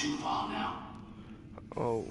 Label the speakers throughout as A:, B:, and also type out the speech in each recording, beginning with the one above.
A: too far now.
B: Oh.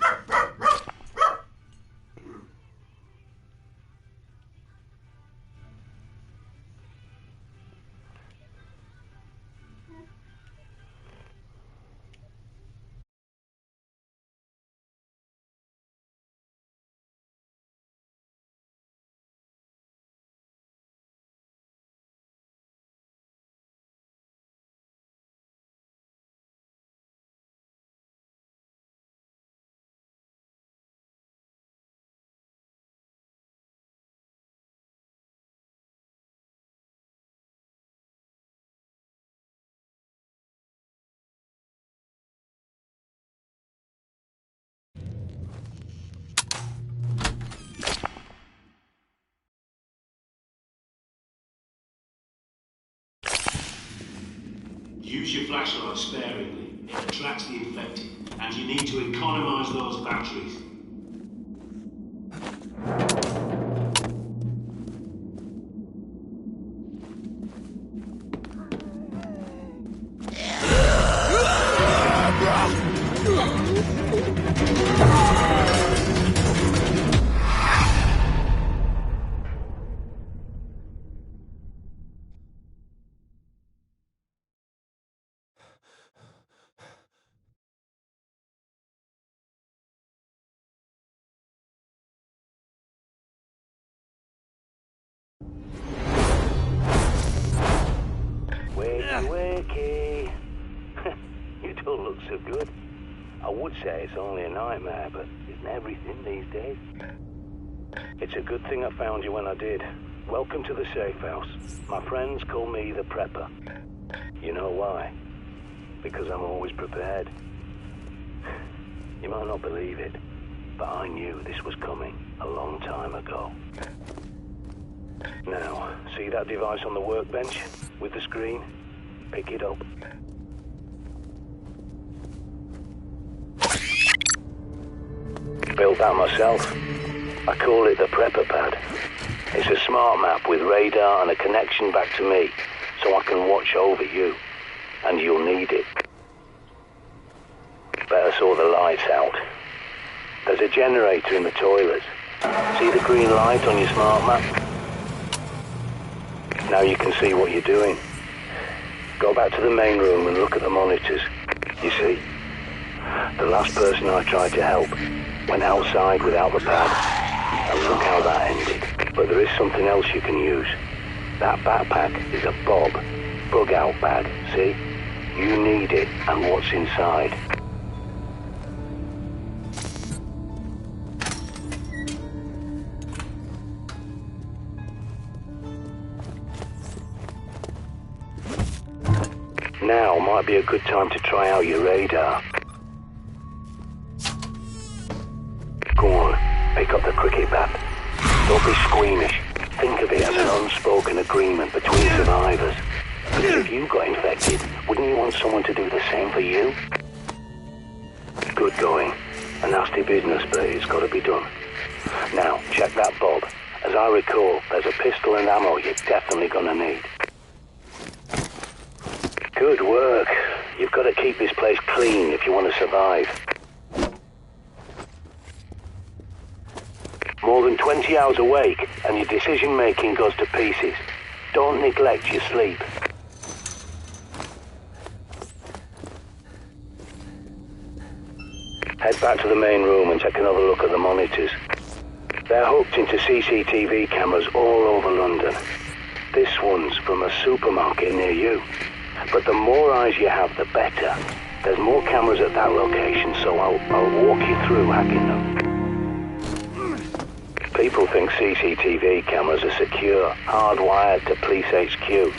A: Use your flashlight sparingly. It attracts the infected, and you need to economize those batteries.
C: Wakey. You don't look so good. I would say it's only a nightmare, but isn't everything these days? It's a good thing I found you when I did. Welcome to the safe house. My friends call me the Prepper. You know why? Because I'm always prepared. You might not believe it, but I knew this was coming a long time ago. Now, see that device on the workbench with the screen? Pick it up. Built that myself. I call it the Prepper Pad. It's a smart map with radar and a connection back to me, so I can watch over you. And you'll need it. Better sort the lights out. There's a generator in the toilets. See the green light on your smart map? Now you can see what you're doing. Go back to the main room and look at the monitors. You see? The last person I tried to help went outside without the pad. And look how that ended. But there is something else you can use. That backpack is a bug out bag, see? You need it and what's inside. Now might be a good time to try out your radar. Go on, pick up the cricket bat. Don't be squeamish. Think of it as an unspoken agreement between survivors. Because if you got infected, wouldn't you want someone to do the same for you? Good going. A nasty business, but it's got to be done. Now, check that bob. As I recall, there's a pistol and ammo you're definitely gonna need. Good work. You've got to keep this place clean if you want to survive. More than 20 hours awake and your decision-making goes to pieces. Don't neglect your sleep. Head back to the main room and take another look at the monitors. They're hooked into CCTV cameras all over London. This one's from a supermarket near you. But the more eyes you have, the better. There's more cameras at that location, so I'll walk you through hacking them. People think CCTV cameras are secure, hardwired to police HQ,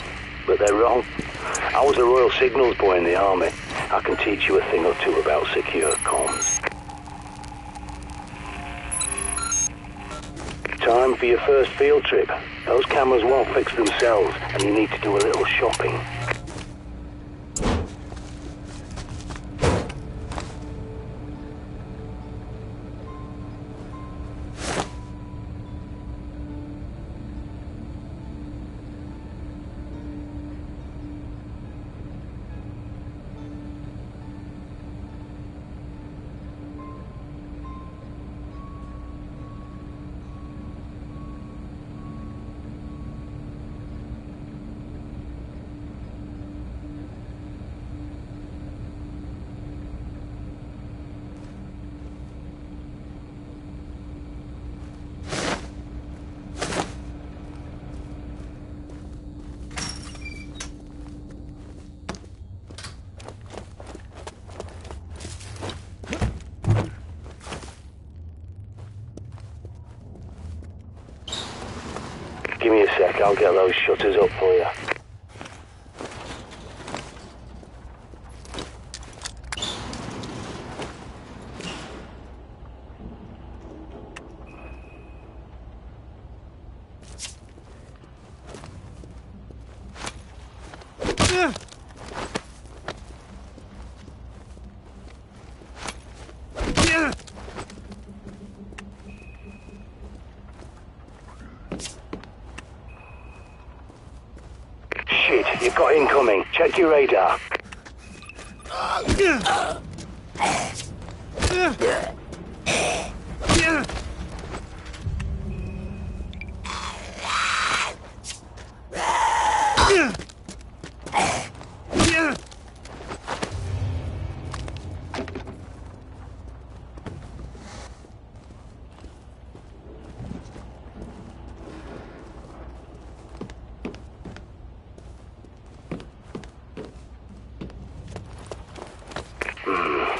C: but they're wrong. I was a Royal Signals boy in the army. I can teach you a thing or two about secure comms. Time for your first field trip. Those cameras won't fix themselves, and you need to do a little shopping. sec, I'll get those shutters up for you. Shit, you've got incoming. Check your radar.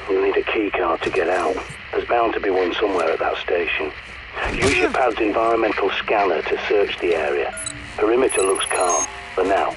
C: You'll need a key card to get out. There's bound to be one somewhere at that station. Use your pad's environmental scanner to search the area. Perimeter looks calm, for now.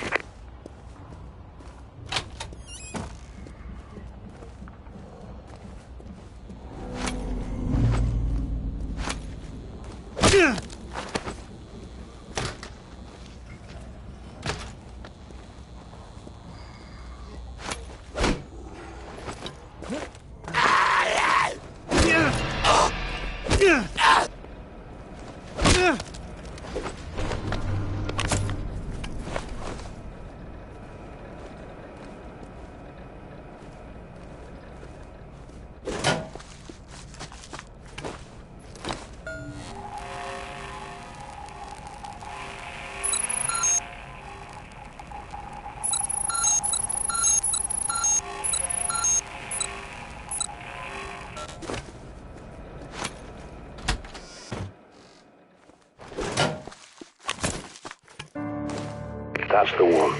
C: That's the one.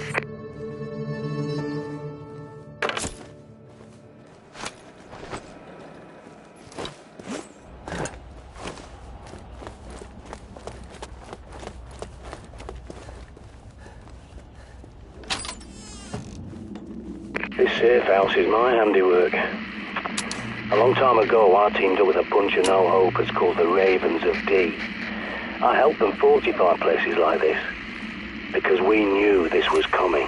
C: This safe house is my handiwork. A long time ago, I teamed up with a bunch of no-hopers called the Ravens of D. I helped them fortify places like this, because we knew this was coming.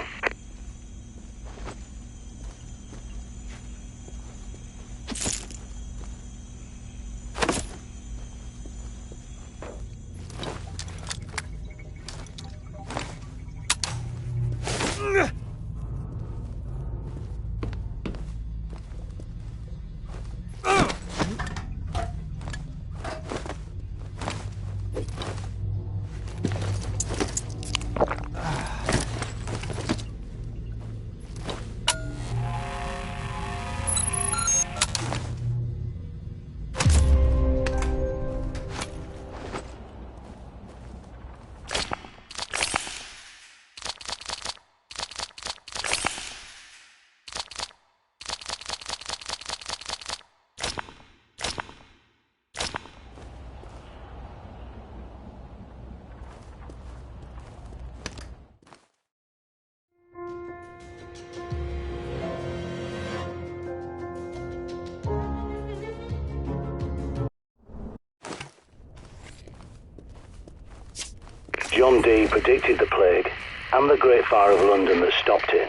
C: John D predicted the plague and the Great Fire of London that stopped it.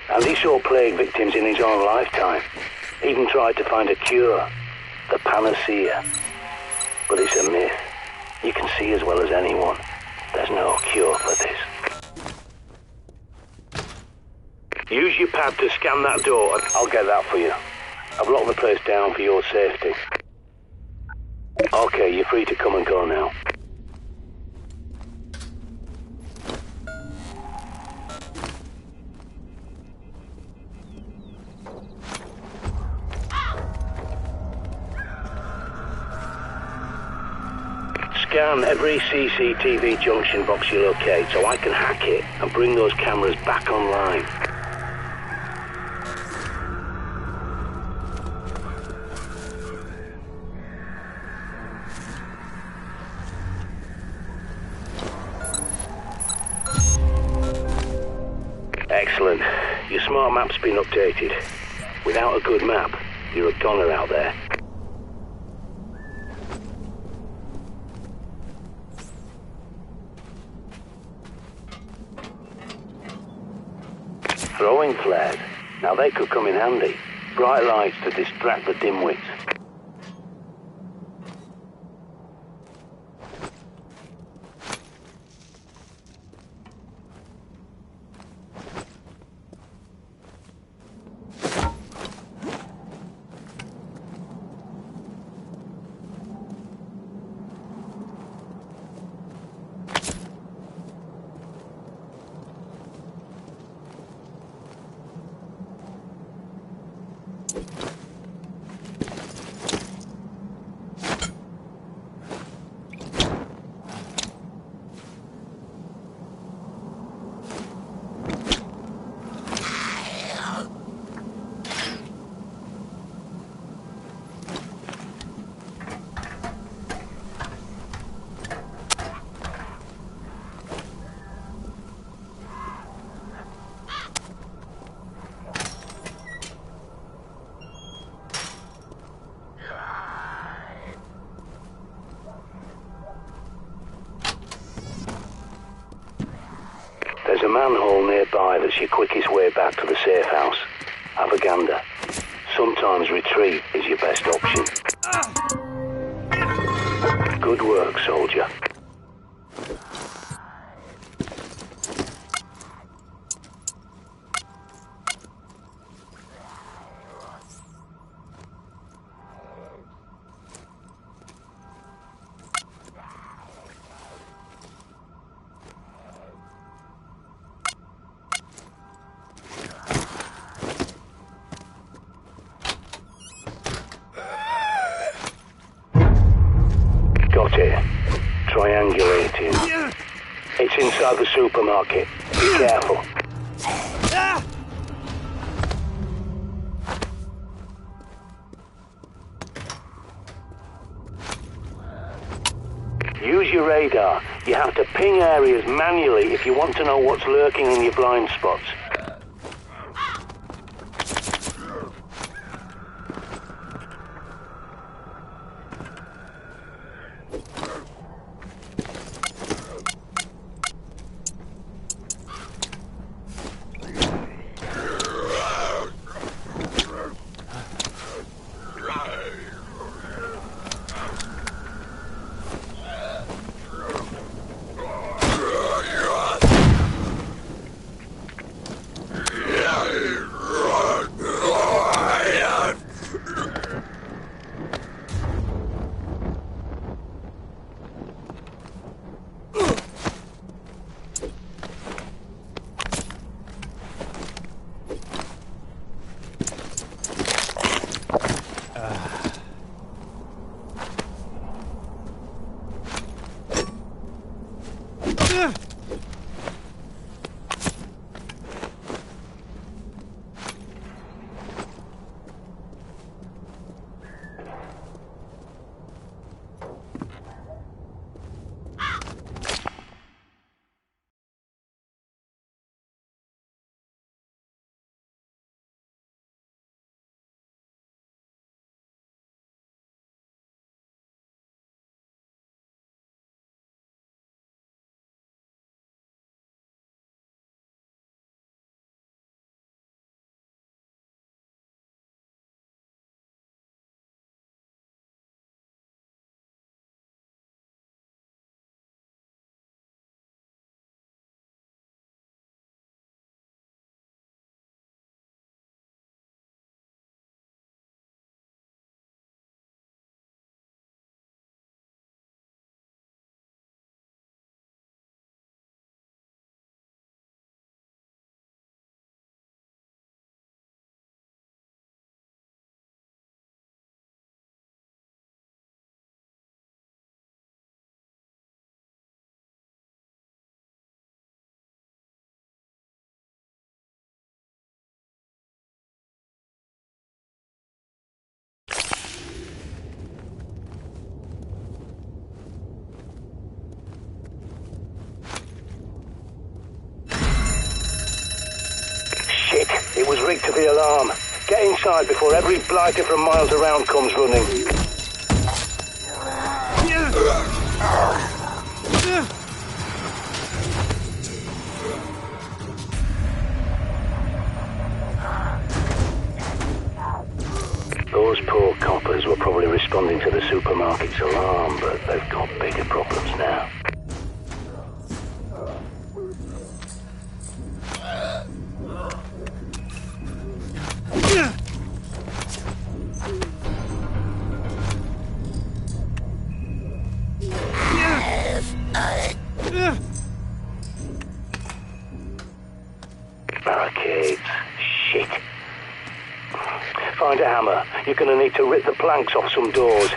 C: And he saw plague victims in his own lifetime. Even tried to find a cure, the panacea. But it's a myth. You can see as well as anyone. There's no cure for this. Use your pad to scan that door and I'll get that for you. I've locked the place down for your safety. Okay, you're free to come and go now. Scan every CCTV junction box you locate so I can hack it and bring those cameras back online. Excellent. Your smart map's been updated. Without a good map, you're a goner out there. Throwing flares. Now they could come in handy. Bright lights to distract the dimwits. There's a manhole nearby that's your quickest way back to the safe house. Have a gander. Sometimes retreat is your best option. Good work, soldier. Got it. Triangulating. It's inside the supermarket. Be careful. Use your radar. You have to ping areas manually if you want to know what's lurking in your blind spots. awake to the alarm. Get inside before every blighter from miles around comes running. Those poor coppers were probably responding to the supermarket's alarm, but they've got bigger problems now. Barricades. Shit. Find a hammer. You're gonna need to rip the planks off some doors.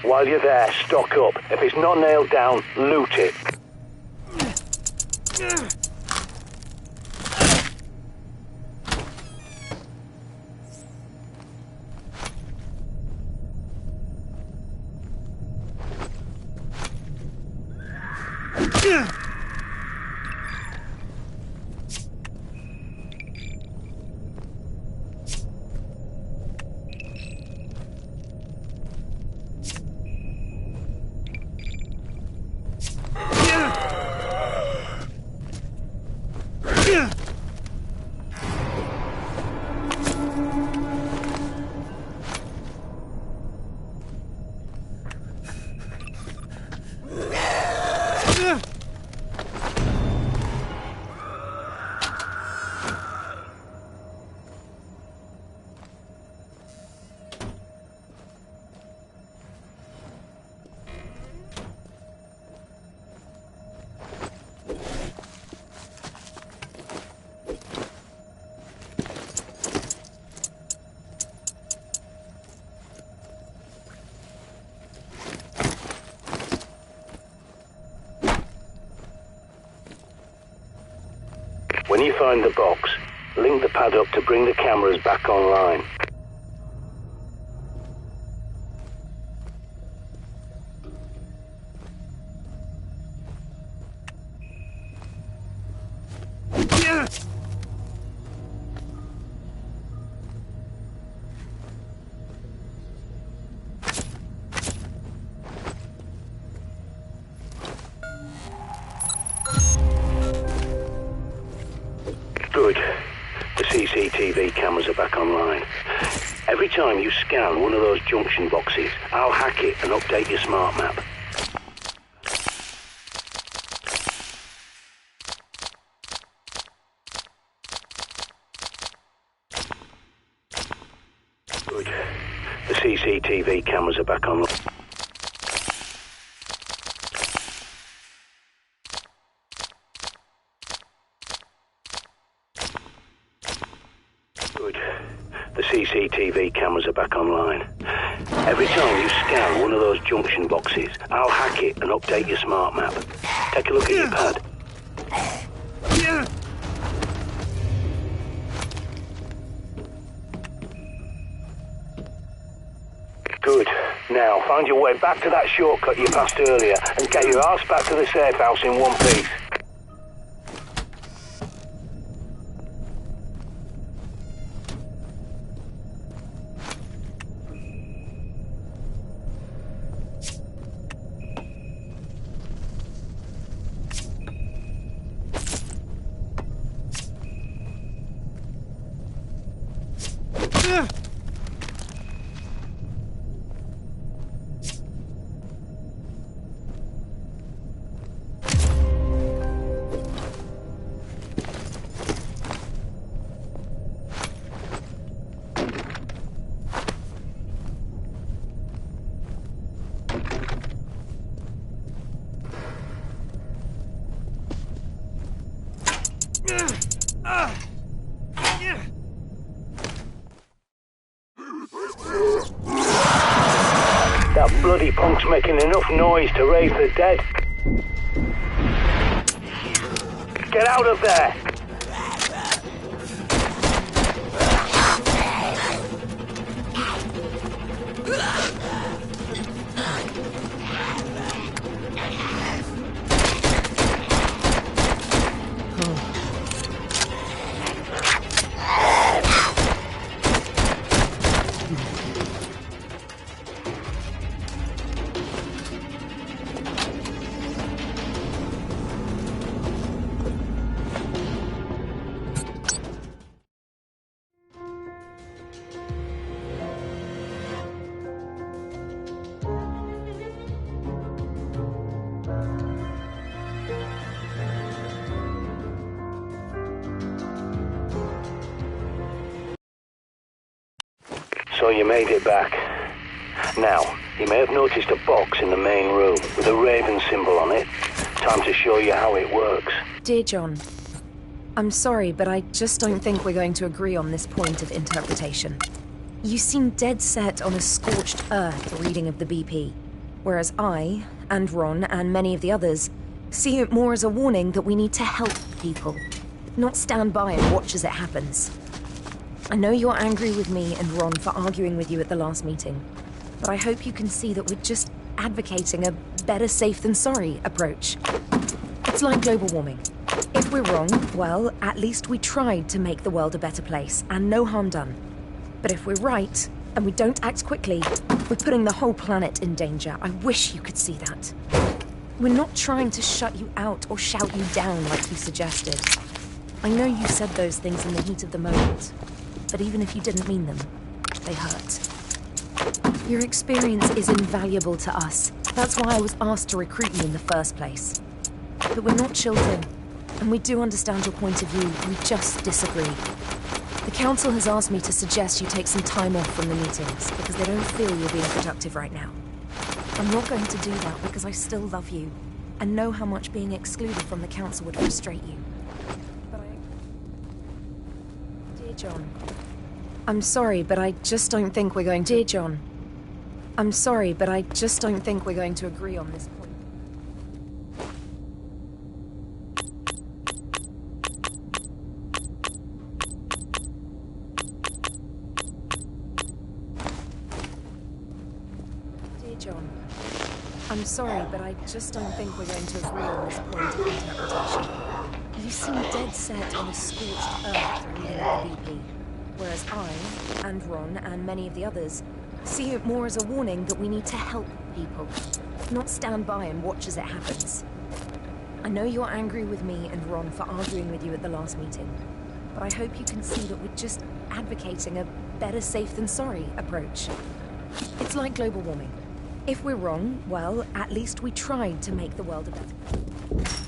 C: While you're there, stock up. If it's not nailed down, loot it. When you find the box, link the pad up to bring the cameras back online. Good. The CCTV cameras are back online. Every time you scan one of those junction boxes, I'll hack it and update your smart map. Good. The CCTV cameras are back online. Good. The CCTV cameras are back online. Every time you scan one of those junction boxes, I'll hack it and update your smart map. Take a look at your pad. Good. Now, find your way back to that shortcut you passed earlier and get your arse back to the safe house in one piece. That bloody punk's making enough noise to raise the dead. Get out of there! So you made it back. Now, you may have noticed a box in the main room with a raven symbol on it. Time to show you how it works.
B: Dear John, I'm sorry, but I just don't think we're going to agree on this point of interpretation. You seem dead set on a scorched earth reading of the BP, whereas I, and Ron, and many of the others, see it more as a warning that we need to help people, not stand by and watch as it happens. I know you're angry with me and Ron for arguing with you at the last meeting, but I hope you can see that we're just advocating a better safe than sorry approach. It's like global warming. If we're wrong, well, at least we tried to make the world a better place, and no harm done. But if we're right, and we don't act quickly, we're putting the whole planet in danger. I wish you could see that. We're not trying to shut you out or shout you down like you suggested. I know you said those things in the heat of the moment, but even if you didn't mean them, they hurt. Your experience is invaluable to us. That's why I was asked to recruit you in the first place. But we're not children, and we do understand your point of view. We just disagree. The council has asked me to suggest you take some time off from the meetings because they don't feel you're being productive right now. I'm not going to do that because I still love you and know how much being excluded from the council would frustrate you. But Dear John, I'm sorry, but I just don't think we're going to... Dear John, I'm sorry, but I just don't think we're going to agree on this point. John, I'm sorry, but I just don't think we're going to agree on this point of interpretation. You seem dead set on a scorched earth reading of the BP, whereas I, and Ron, and many of the others, see it more as a warning that we need to help people, not stand by and watch as it happens. I know you're angry with me and Ron for arguing with you at the last meeting, but I hope you can see that we're just advocating a better safe than sorry approach. It's like global warming. If we're wrong, well, at least we tried to make the world a better place.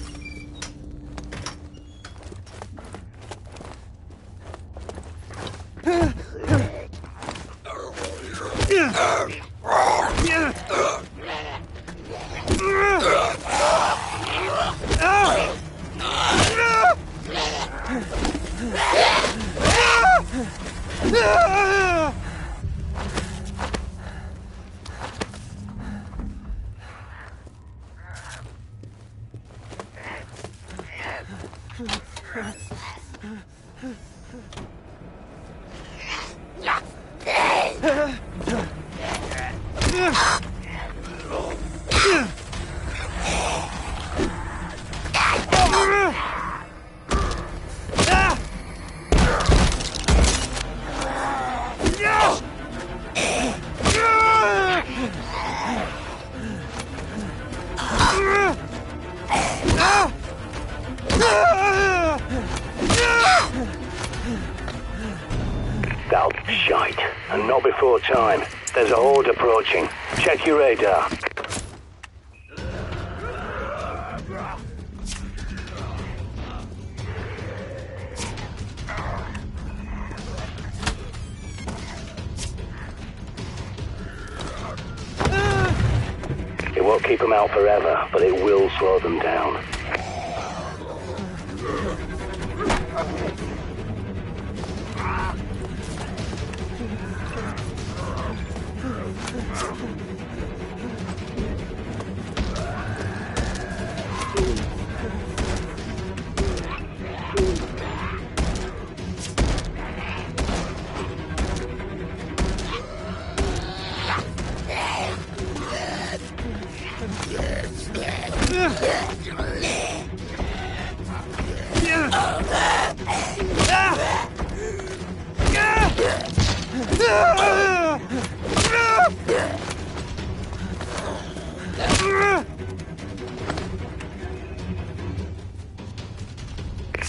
C: That'll be shite, and not before time. There's a horde approaching. Check your radar. It won't keep them out forever, but it will slow them down.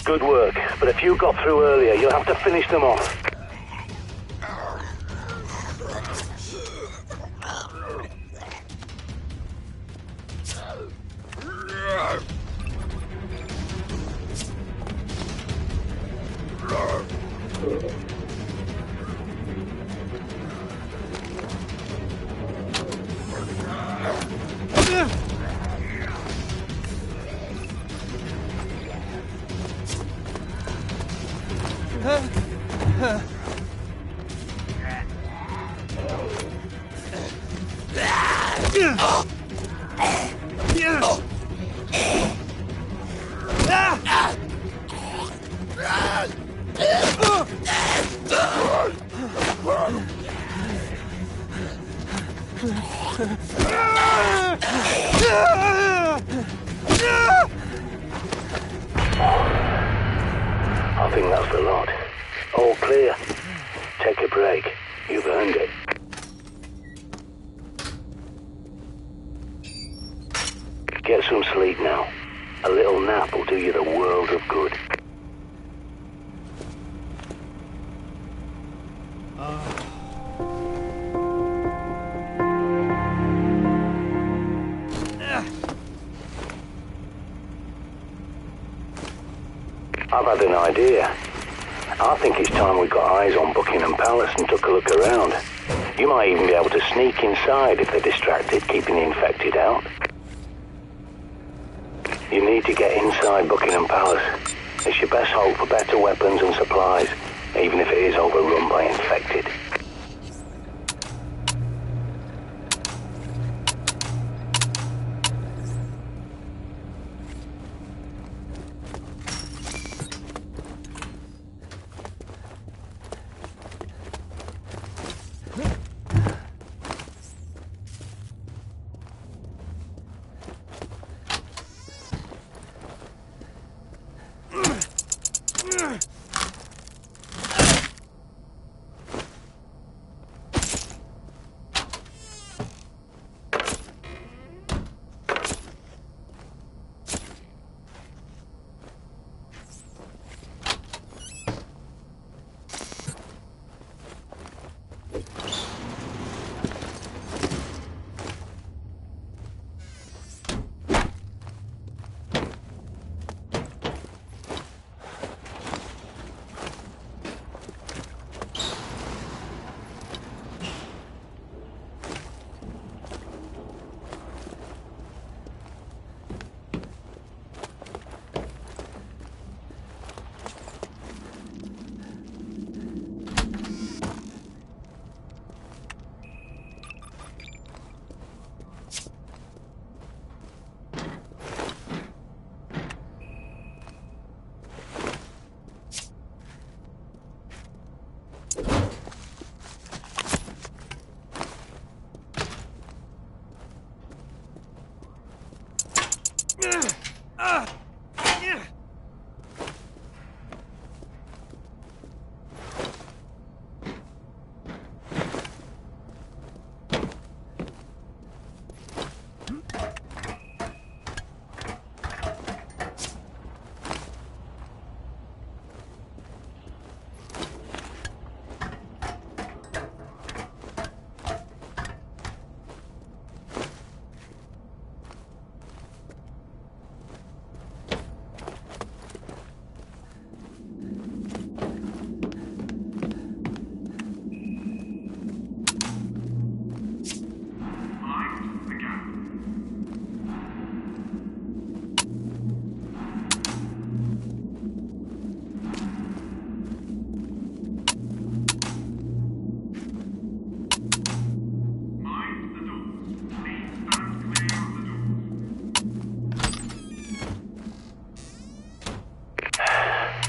C: Good work, but if you got through earlier, you'll have to finish them off. I think that's the lot. All clear. Take a break. You've earned it. Get some sleep now. A little nap will do you the world of good. I've had an idea. I think it's time we got eyes on Buckingham Palace and took a look around. You might even be able to sneak inside if they're distracted, keeping the infected out. You need to get inside Buckingham Palace. It's your best hope for better weapons and supplies, even if it is overrun by infected.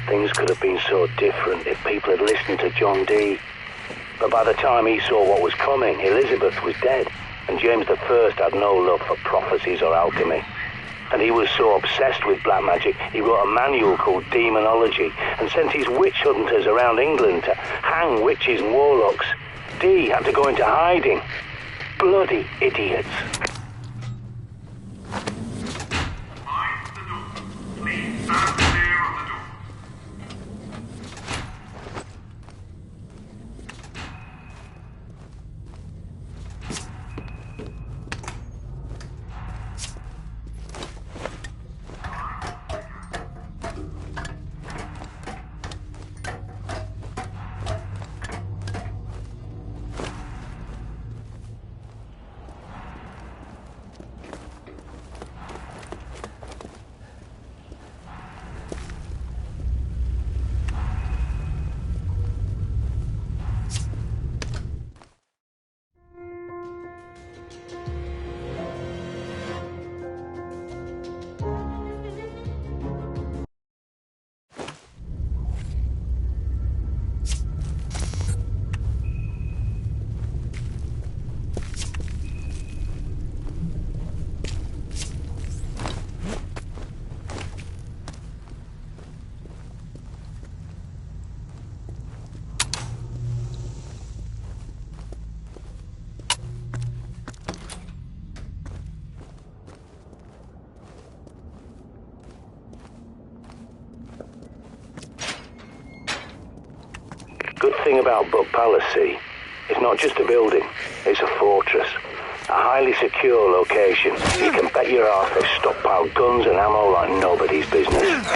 C: Things could have been so different if people had listened to John Dee. But by the time he saw what was coming, Elizabeth was dead, and James I had no love for prophecies or alchemy. And he was so obsessed with black magic, he wrote a manual called Demonology and sent his witch hunters around England to hang witches and warlocks. Dee had to go into hiding. Bloody idiots.
D: Mind the door. Please stand clear of the door.
C: thing about Buck Palace, see? It's not just a building, it's a fortress. A highly secure location. You can bet your ass they've stockpiled guns and ammo like nobody's business.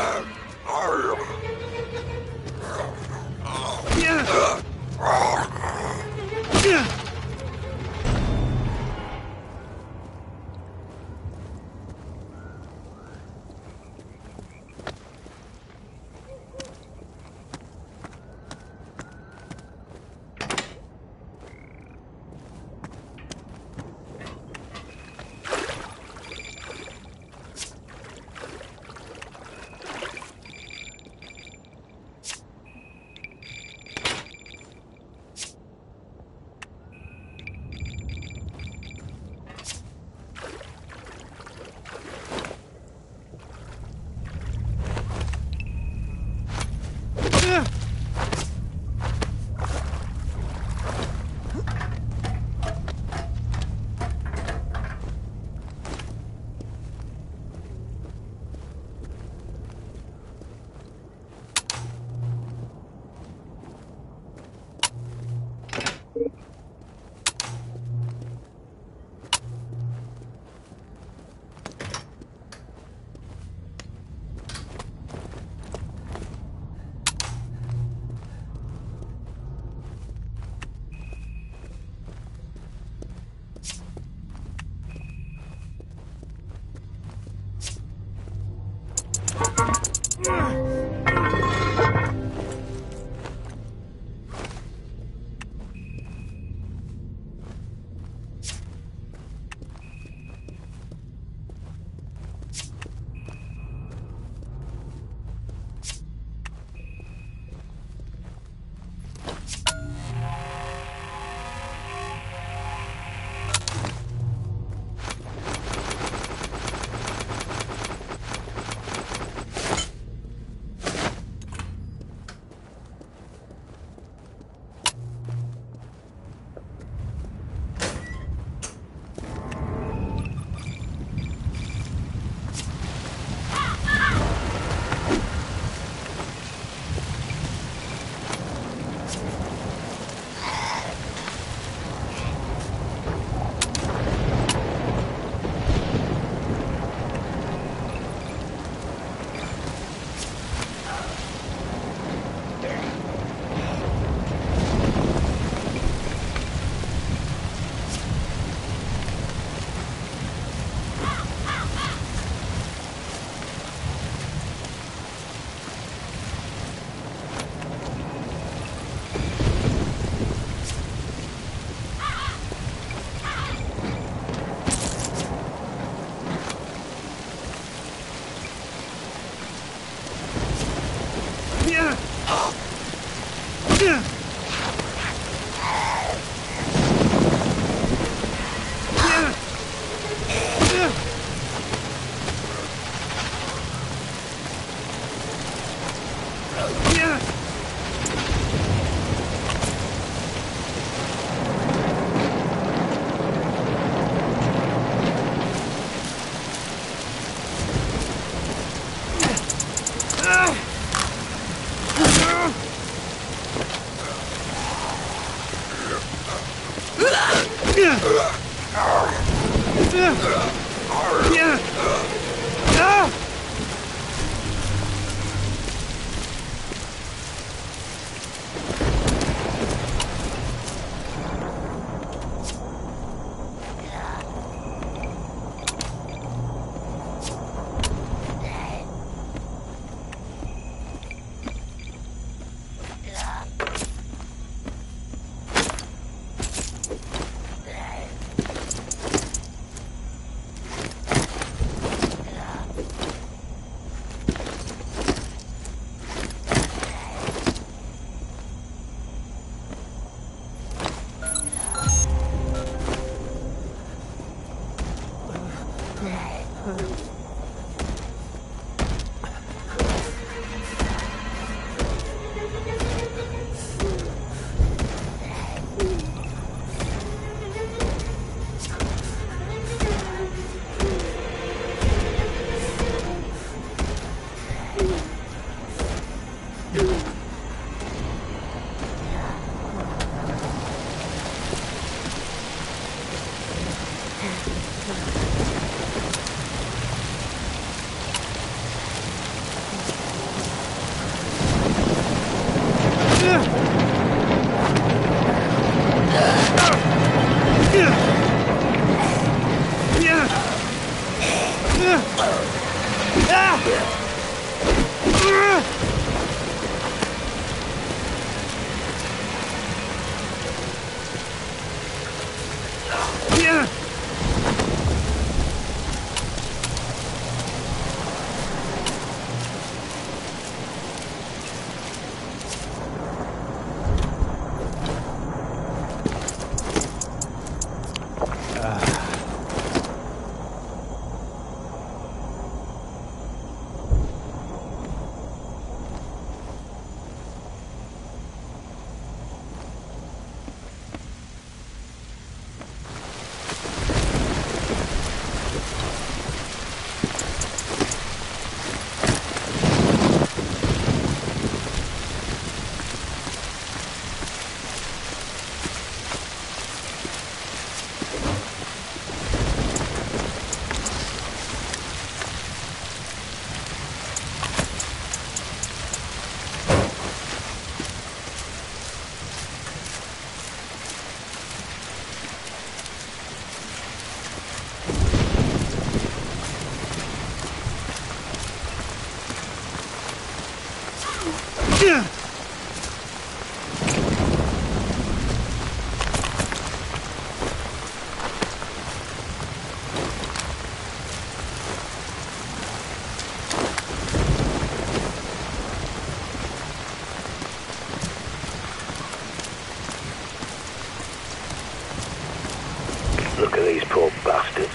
C: Look at these poor bastards.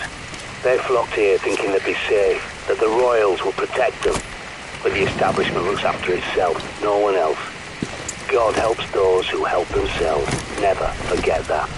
C: They flocked here thinking they'd be safe, that the royals will protect them. But the establishment looks after itself, no one else. God helps those who help themselves. Never forget that.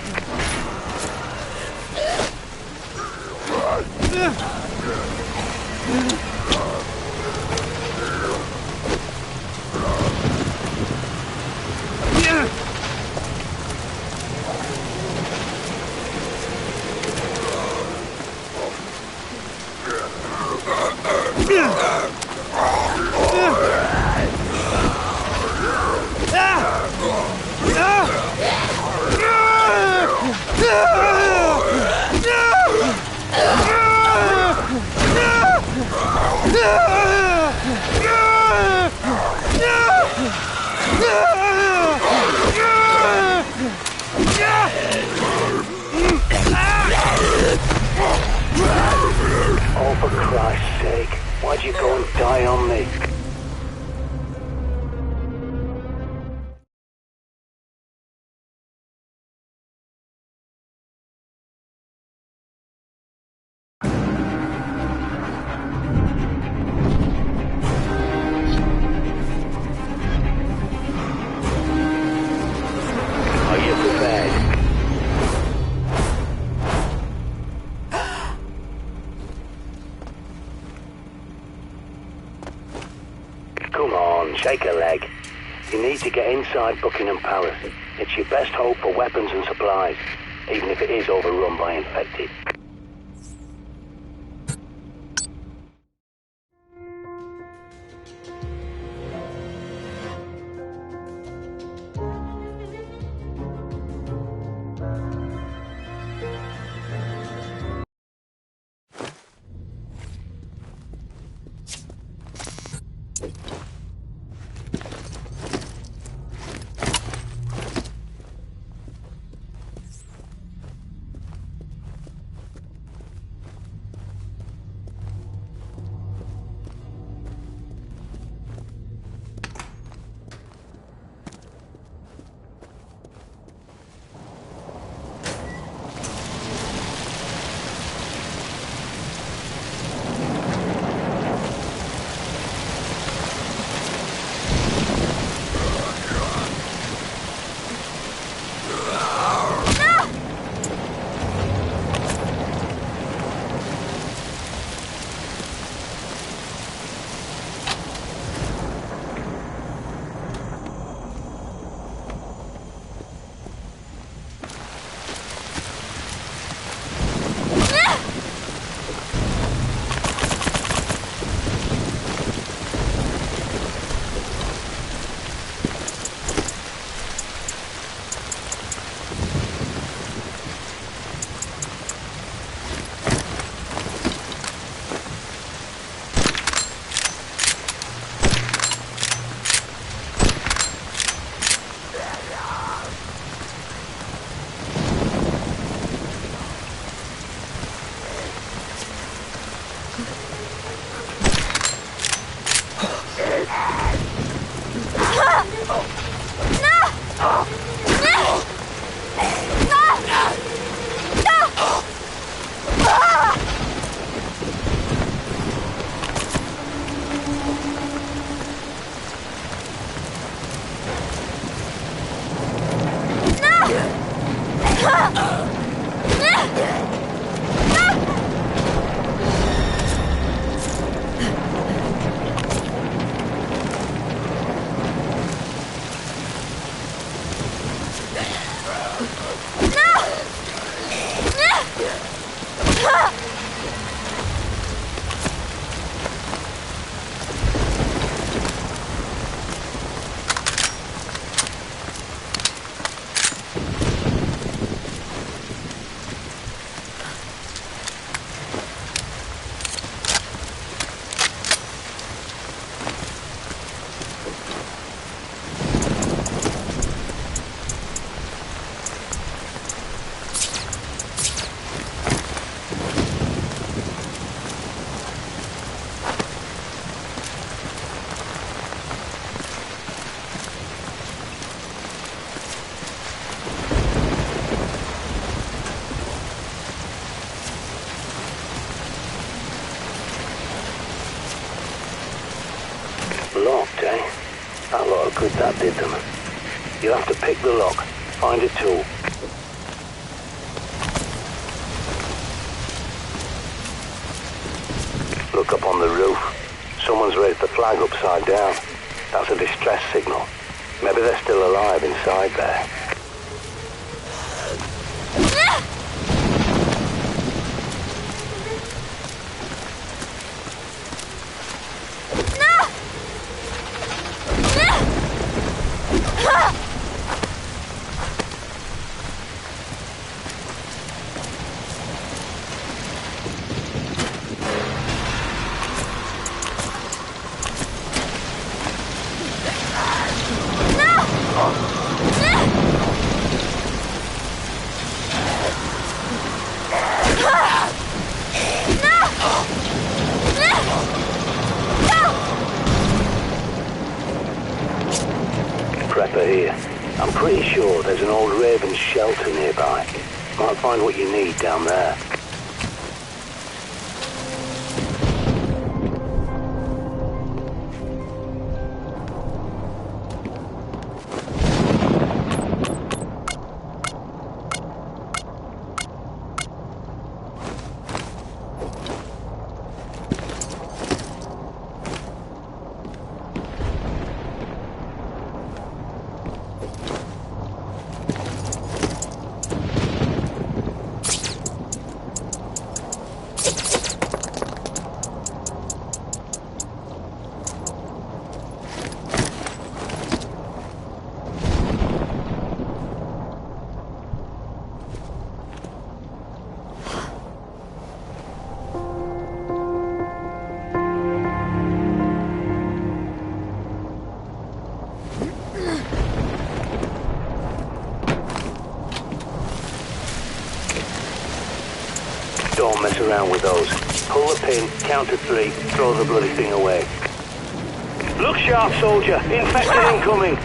C: Oh, for Christ's sake, why'd you go and die on me? Are you prepared? Come on, shake a leg. You need to get inside Buckingham Palace. It's your best hope for weapons and supplies, even if it is overrun by infected. secret that did them. You'll have to pick the lock, find a tool. Look up on the roof. Someone's raised the flag upside down. That's a distress signal. Maybe they're still alive inside there. Prepper here. I'm pretty sure there's an old Raven shelter nearby. Might find what you need down there. Don't mess around with those. Pull the pin, count to 3, throw the bloody thing away. Look sharp, soldier. Infected incoming.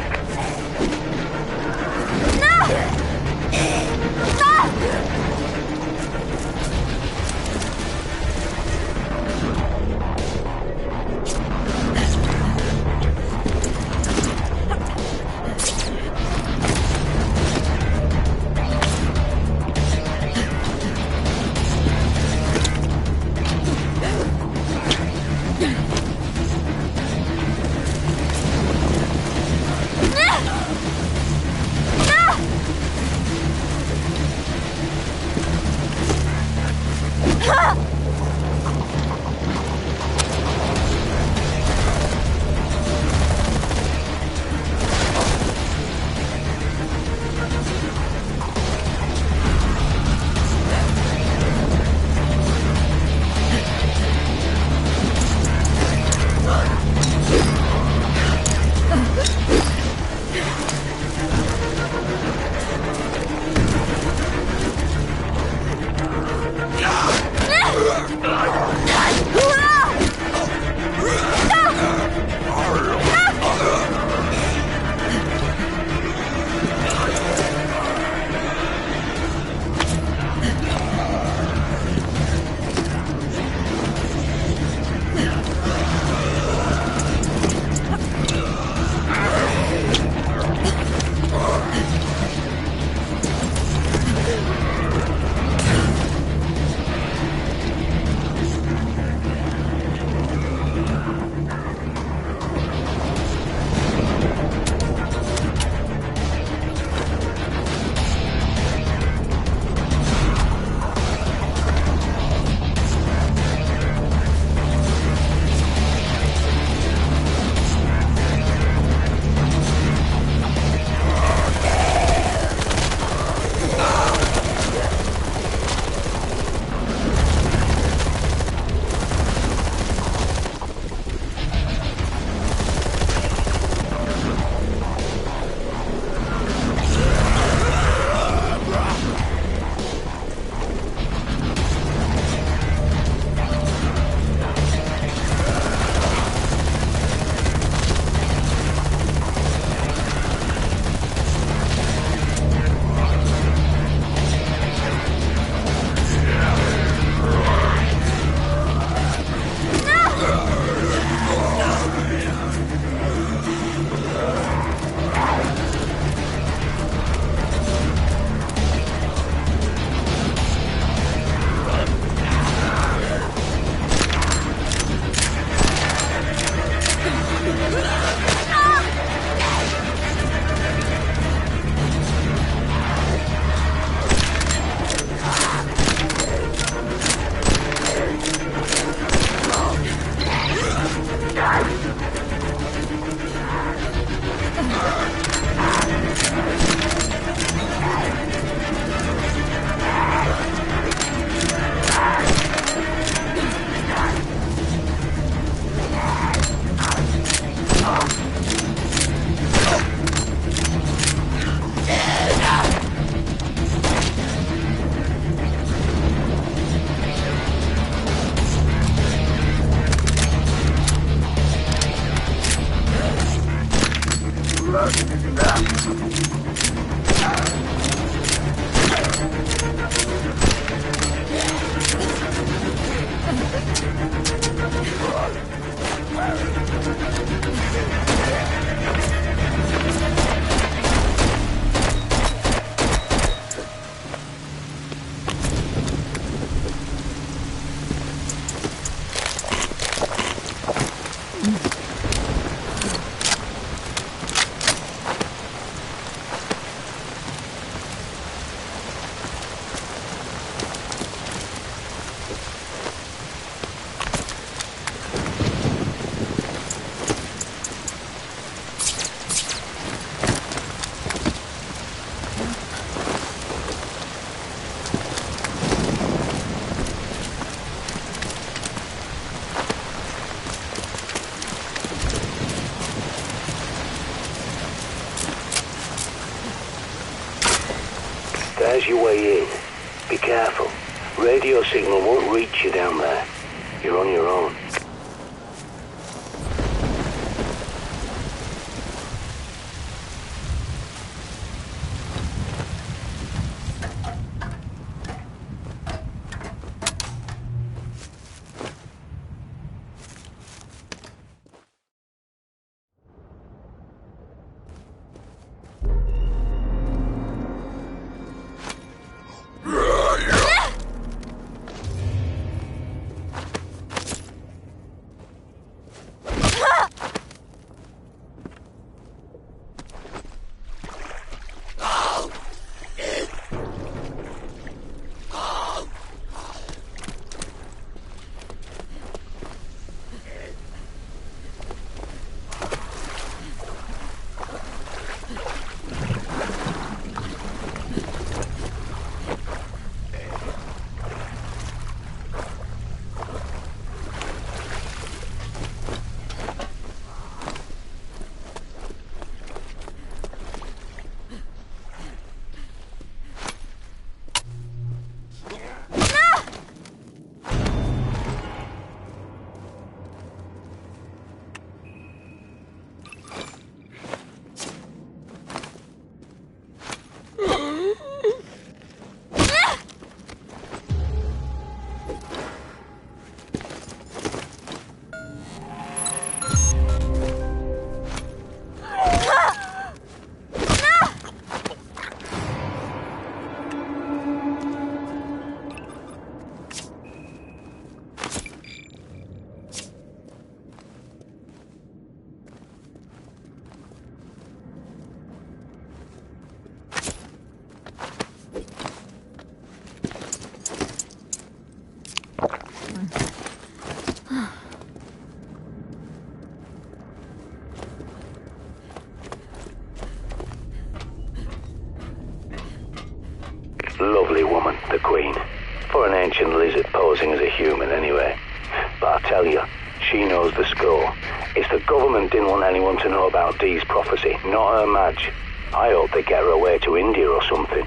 C: There's your way in. Be careful. Radio signal won't reach you down there. You're on your own. Lovely woman, the Queen. For an ancient lizard posing as a human, anyway. But I tell you, she knows the score. It's the government didn't want anyone to know about Dee's prophecy, not her Madge. I hope they get her away to India or something.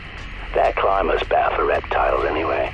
C: Their climate's better for reptiles, anyway.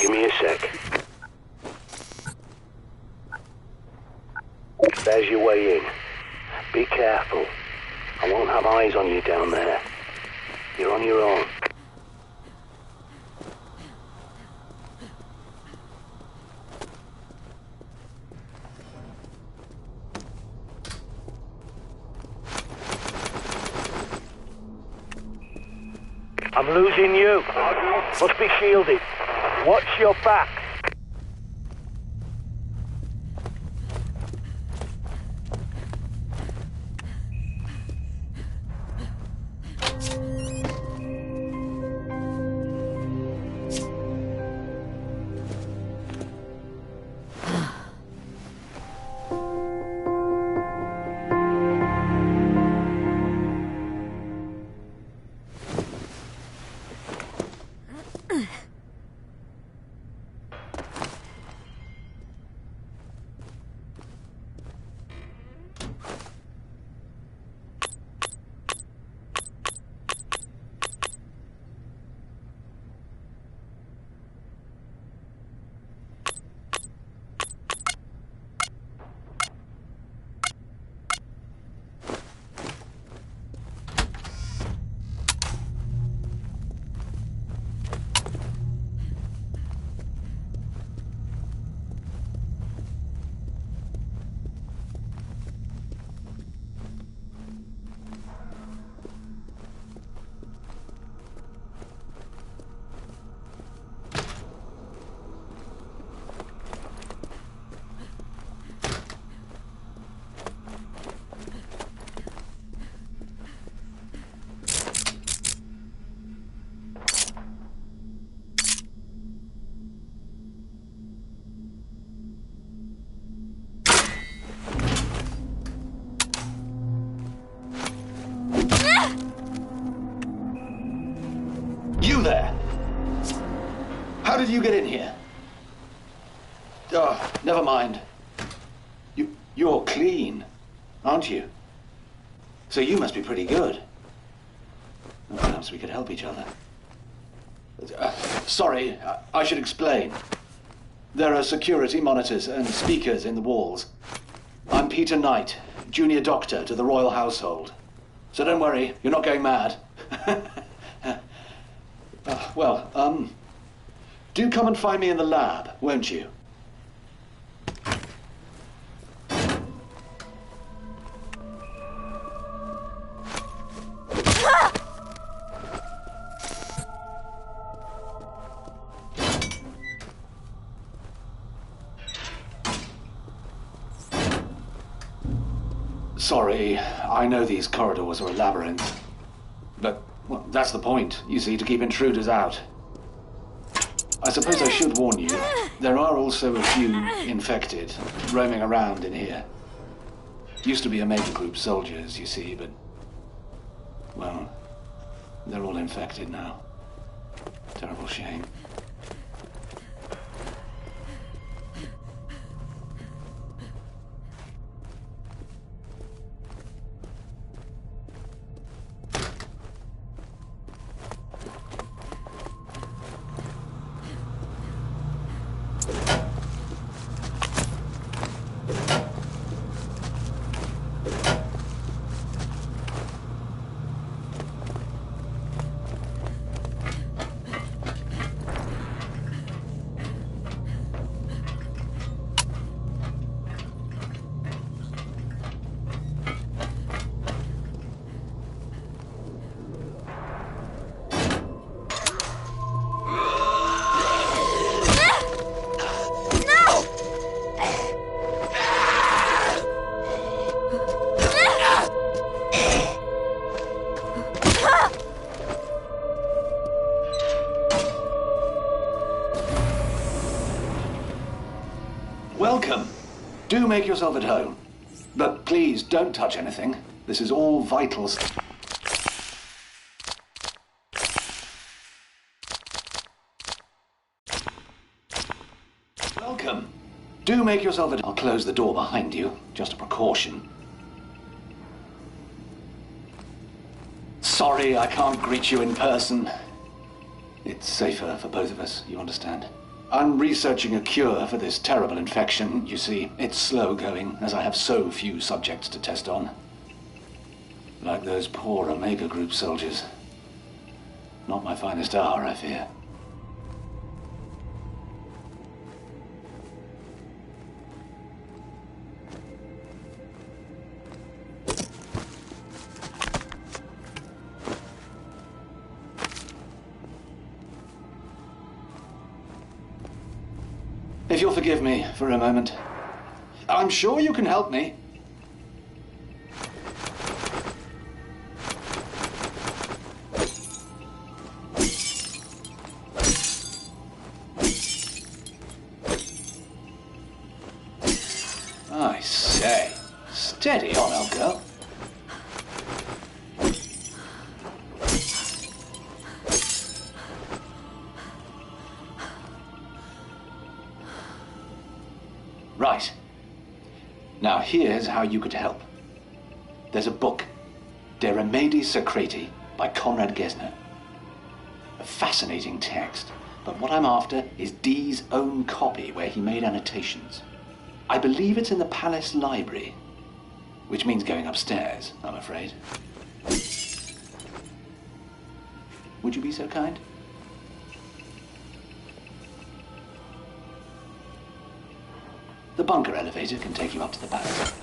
C: Give me a sec. There's your way in. Be careful. I won't have eyes on you down there. You're on your own. I'm losing you. Must be shielded. Watch your back.
E: You there! How did you get in here? Oh, never mind. You're clean, aren't you? So you must be pretty good. Well, perhaps we could help each other. Sorry, I should explain. There are security monitors and speakers in the walls. I'm Peter Knight, junior doctor to the royal household. So don't worry, you're not going mad. Do come and find me in the lab, won't you? Sorry, I know these corridors are a labyrinth. But, well, that's the point, you see, to keep intruders out. I suppose I should warn you, there are also a few infected roaming around in here. Used to be Omega Group soldiers, you see, but, well, they're all infected now. Terrible shame. Welcome. Do make yourself at home. But please, don't touch anything. This is all vital stuff. Welcome. Do make yourself at home. I'll close the door behind you, just a precaution. Sorry, I can't greet you in person. It's safer for both of us, you understand? I'm researching a cure for this terrible infection, you see. It's slow going, as I have so few subjects to test on. Like those poor Omega Group soldiers. Not my finest hour, I fear. If you'll forgive me for a moment. I'm sure you can help me. I say, steady on, old girl. Right. Now here's how you could help. There's a book, Drag-0nD3at's by Conrad Gesner. A fascinating text, but what I'm after is Dee's own copy where he made annotations. I believe it's in the Palace Library, which means going upstairs, I'm afraid. Would you be so kind? The bunker elevator can take you up to the palace.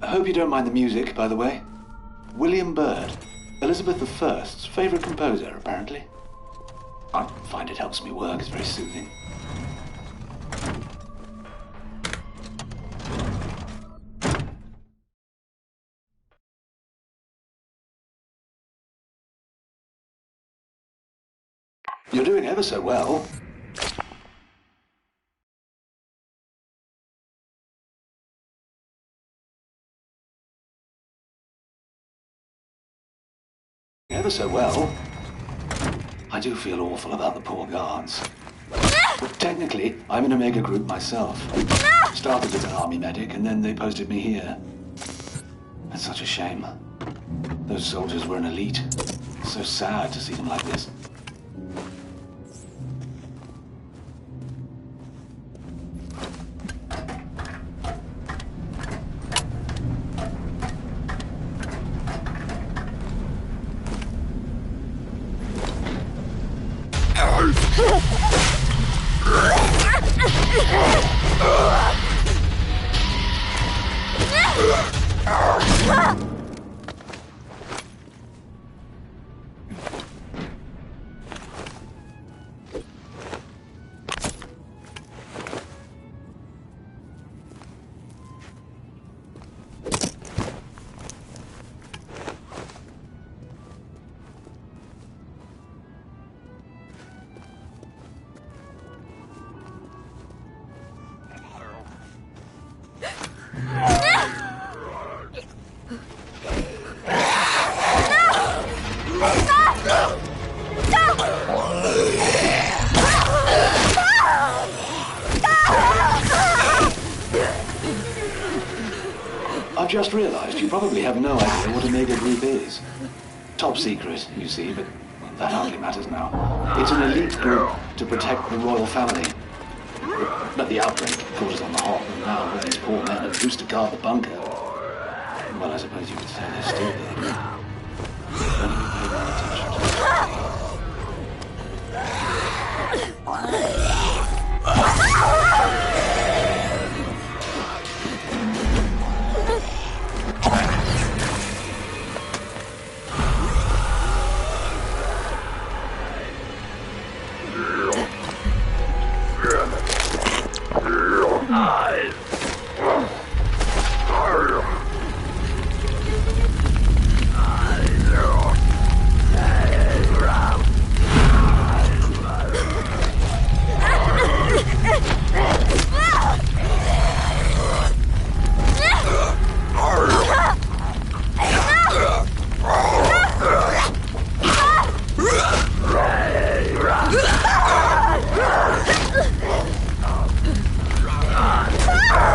E: I hope you don't mind the music, by the way. William Byrd. Elizabeth I's favourite composer, apparently. I find it helps me work, it's very soothing. You're doing ever so well. Ever so well. I do feel awful about the poor guards. But technically, I'm an Omega group myself. Started as an army medic, and then they posted me here. It's such a shame. Those soldiers were an elite. It's so sad to see them like this. I've just realized you probably have no idea what Omega Group is. Top secret, you see, but that hardly matters now. It's an elite group to protect the royal family. But the outbreak caught us on the hop, and now all these poor men have used to guard the bunker. Well, I suppose you could say they're still there. Only we pay more attention to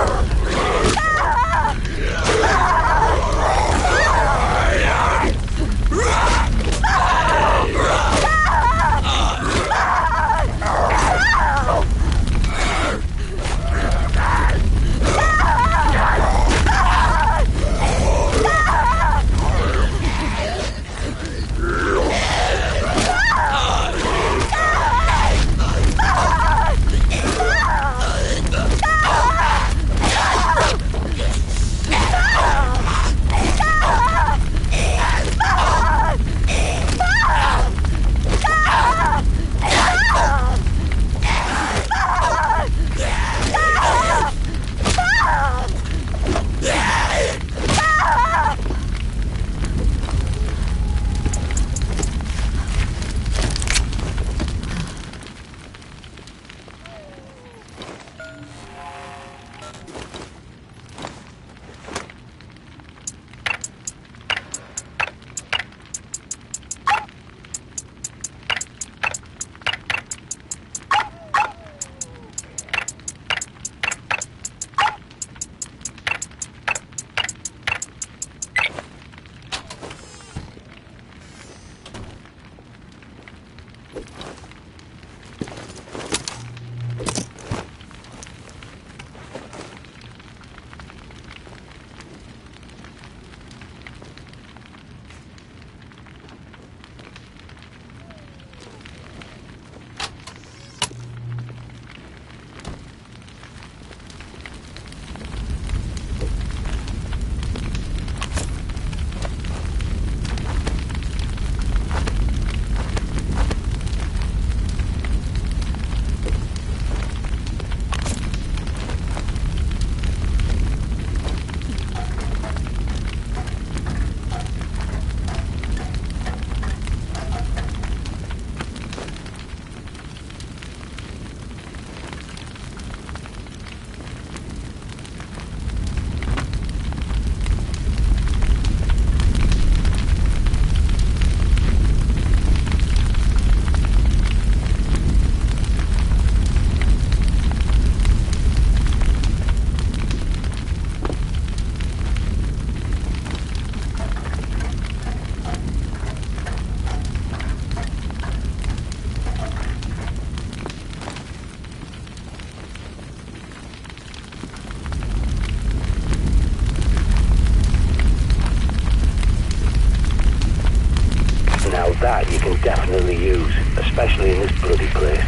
C: could definitely use, especially in this bloody place.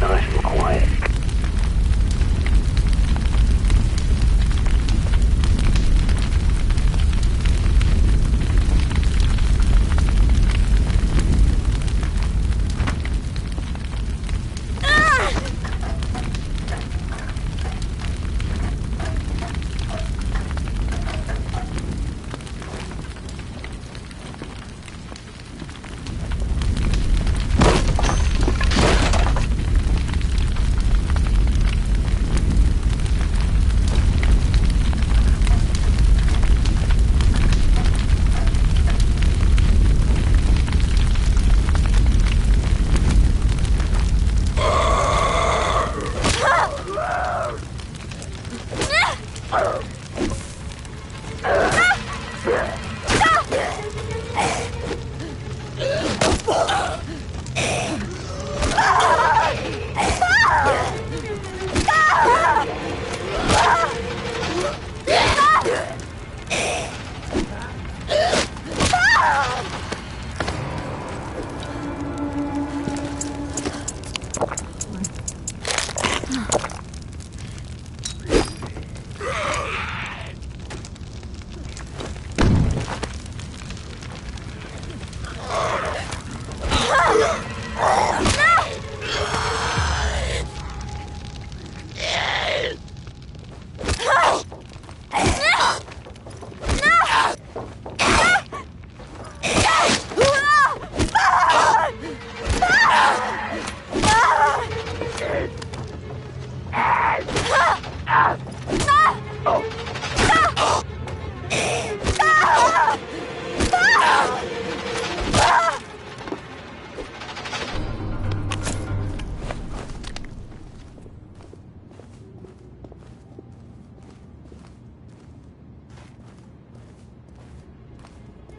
C: Nice and quiet.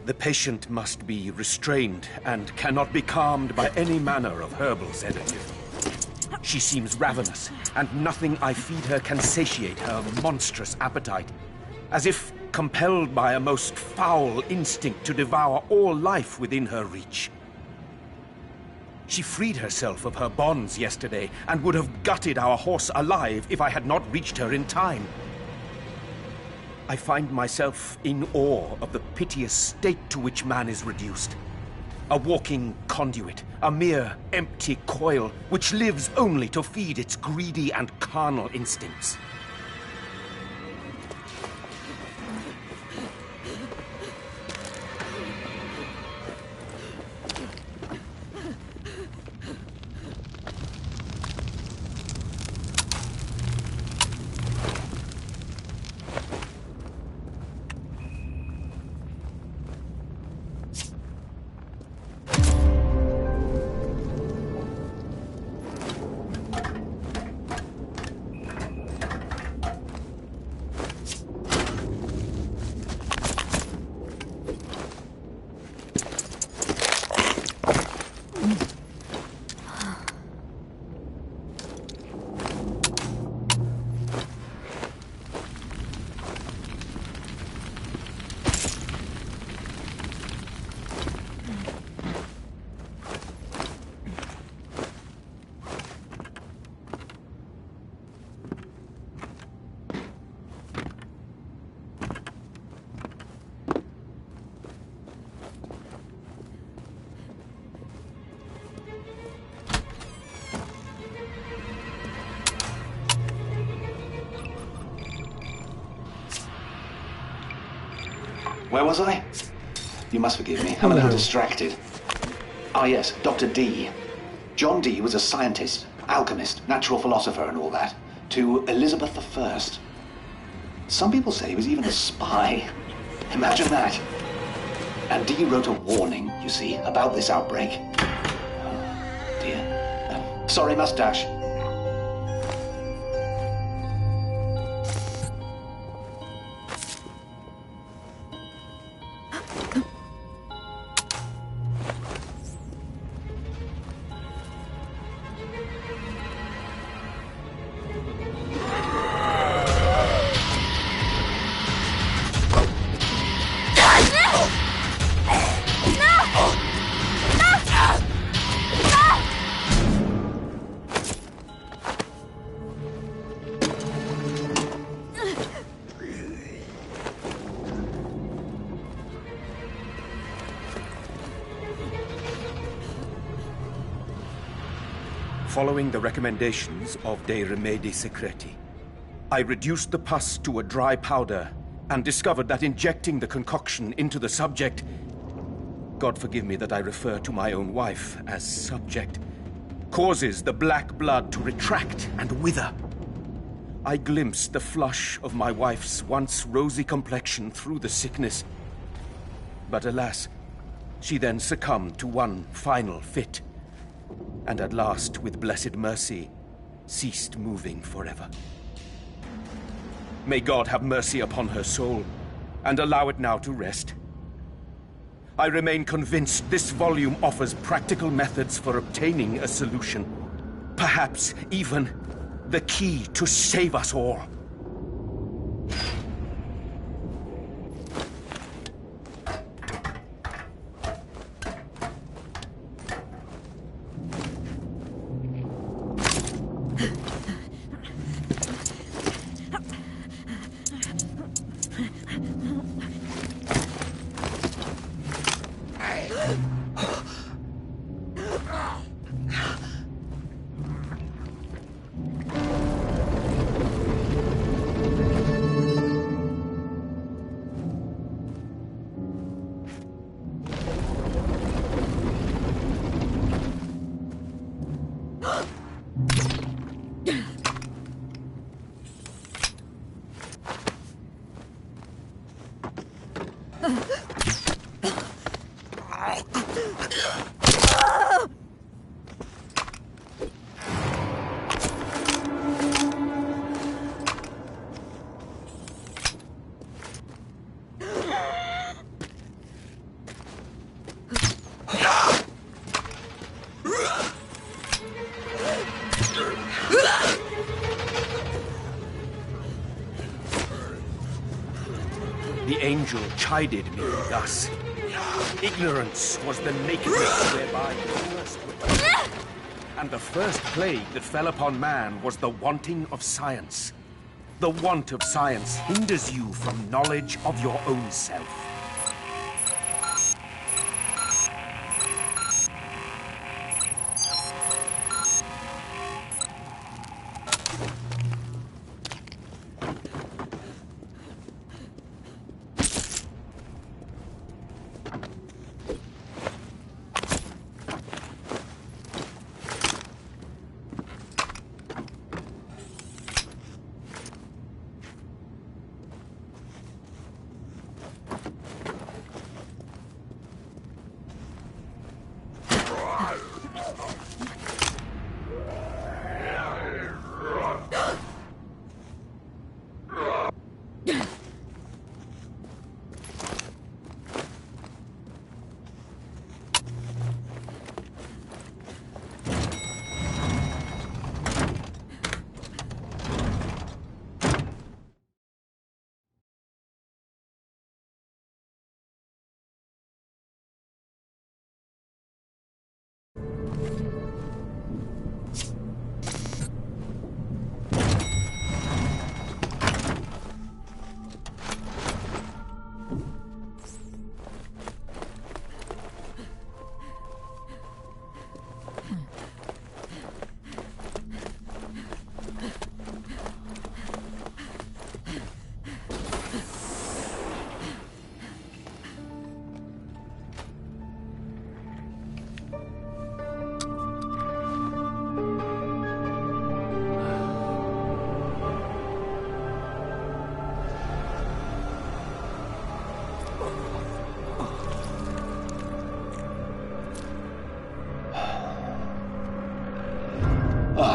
F: The patient must be restrained and cannot be calmed by any manner of herbal sedative. She seems ravenous, and nothing I feed her can satiate her monstrous appetite, as if compelled by a most foul instinct to devour all life within her reach. She freed herself of her bonds yesterday, and would have gutted our horse alive if I had not reached her in time. I find myself in awe of the piteous state to which man is reduced. A walking conduit, a mere empty coil, which lives only to feed its greedy and carnal instincts.
E: Where was I? You must forgive me. I'm a little distracted. Ah, yes, Dr. D. John Dee was a scientist, alchemist, natural philosopher and all that, to Elizabeth I. Some people say he was even a spy. Imagine that. And Dee wrote a warning, you see, about this outbreak. Oh, dear. Sorry, mustache.
F: Following the recommendations of Drag-0nD3at's, I reduced the pus to a dry powder and discovered that injecting the concoction into the subject, God forgive me that I refer to my own wife as subject, causes the black blood to retract and wither. I glimpsed the flush of my wife's once rosy complexion through the sickness. But alas, she then succumbed to one final fit, and at last, with blessed mercy, ceased moving forever. May God have mercy upon her soul, and allow it now to rest. I remain convinced this volume offers practical methods for obtaining a solution. Perhaps even the key to save us all. The angel chided me thus. Ignorance was the nakedness whereby the first were. And the first plague that fell upon man was the wanting of science. The want of science hinders you from knowledge of your own self.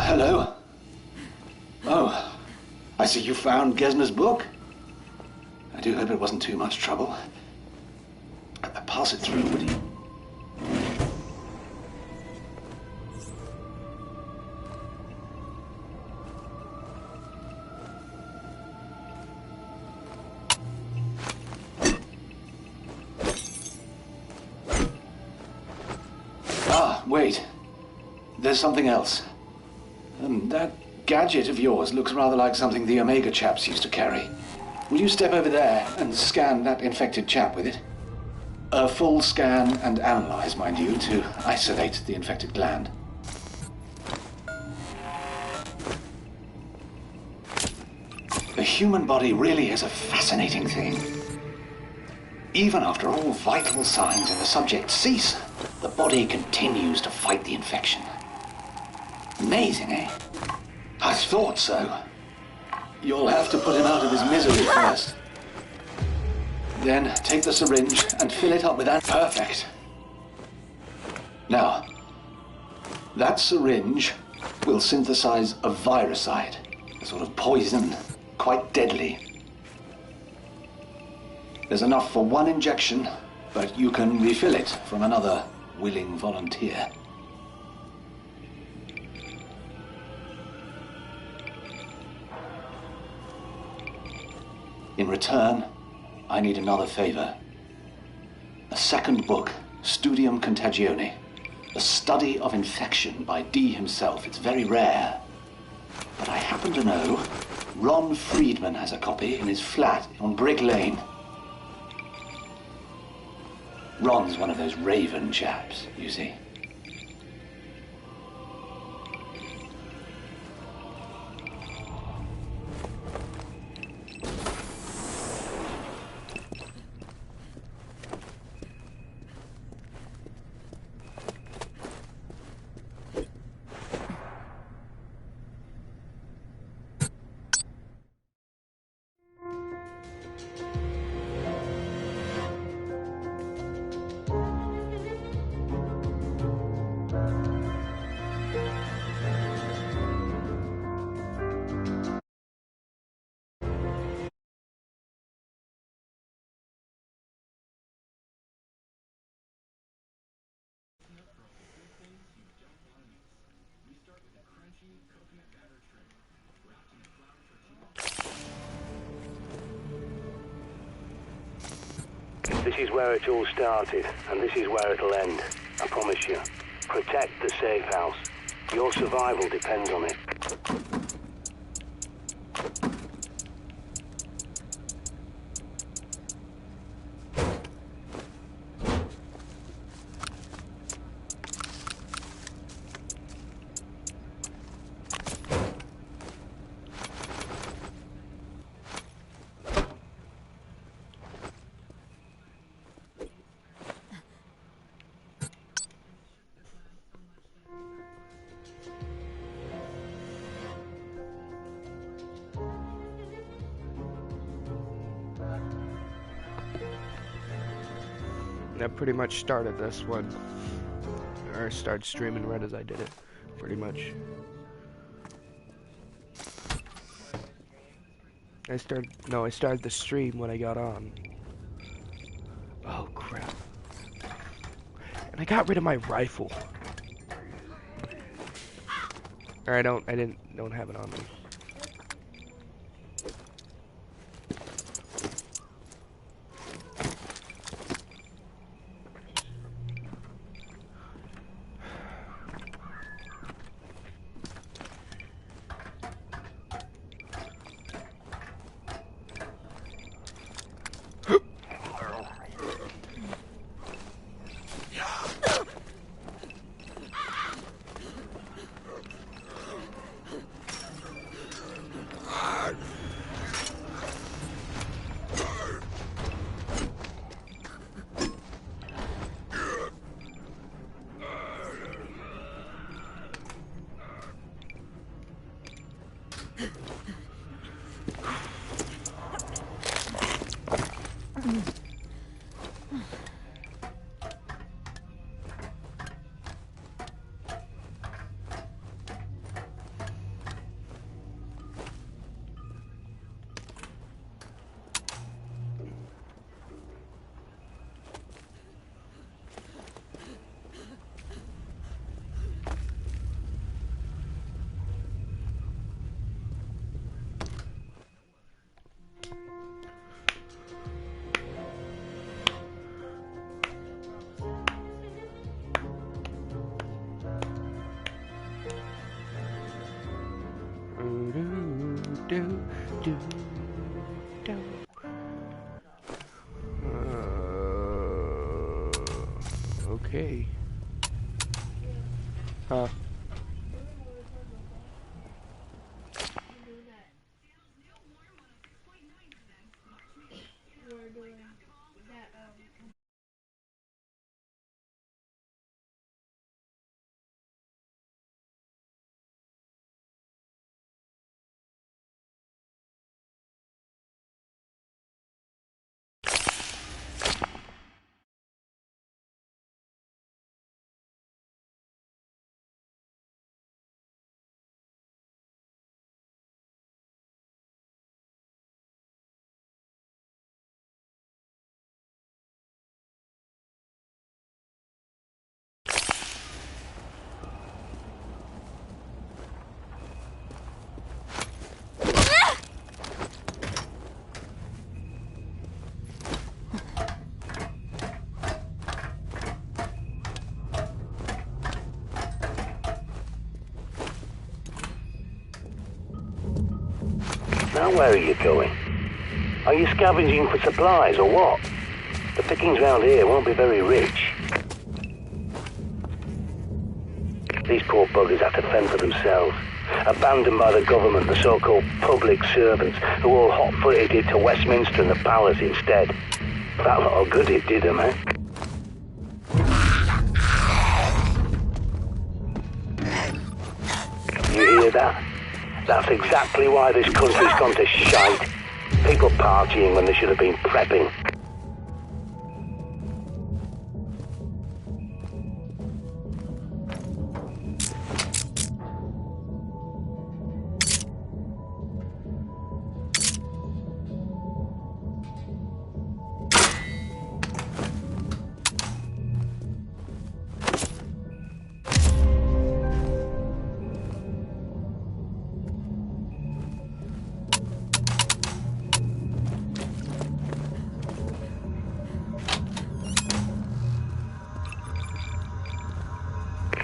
E: Hello? Oh, I see you found Gesner's book. I do hope it wasn't too much trouble. Pass it through, would you? Ah, wait. There's something else. That gadget of yours looks rather like something the Omega chaps used to carry. Will you step over there and scan that infected chap with it? A full scan and analyze, mind you, to isolate the infected gland. The human body really is a fascinating thing. Even after all vital signs in the subject cease, the body continues to fight the infection. Amazing, eh? I thought so. You'll have to put him out of his misery first. Then take the syringe and fill it up with that. Perfect. Now, that syringe will synthesize a viricide, a sort of poison, quite deadly. There's enough for one injection, but you can refill it from another willing volunteer. In return, I need another favor. A second book, Studium Contagione. The study of infection by Dee himself. It's very rare. But I happen to know Ron Friedman has a copy in his flat on Brick Lane. Ron's one of those raven chaps, you see.
C: This is where it all started, and this is where it'll end. I promise you. Protect the safe house. Your survival depends on it.
G: I pretty much started this one, or started streaming right as I did it, pretty much. I started the stream when I got on. Oh crap. And I got rid of my rifle. Or I don't have it on me. Okay.
C: where are you going? Are you scavenging for supplies or what? The pickings round here won't be very rich. These poor buggers have to fend for themselves. Abandoned by the government, the so-called public servants, who all hot-footed it to Westminster and the palace instead. That lot of good it did them, eh? You hear that? That's exactly why this country's gone to shite. People partying when they should have been prepping.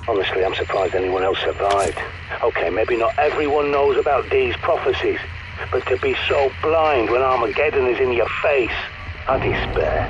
C: Honestly, I'm surprised anyone else survived. Okay, maybe not everyone knows about Dee's prophecies, but to be so blind when Armageddon is in your face, I despair.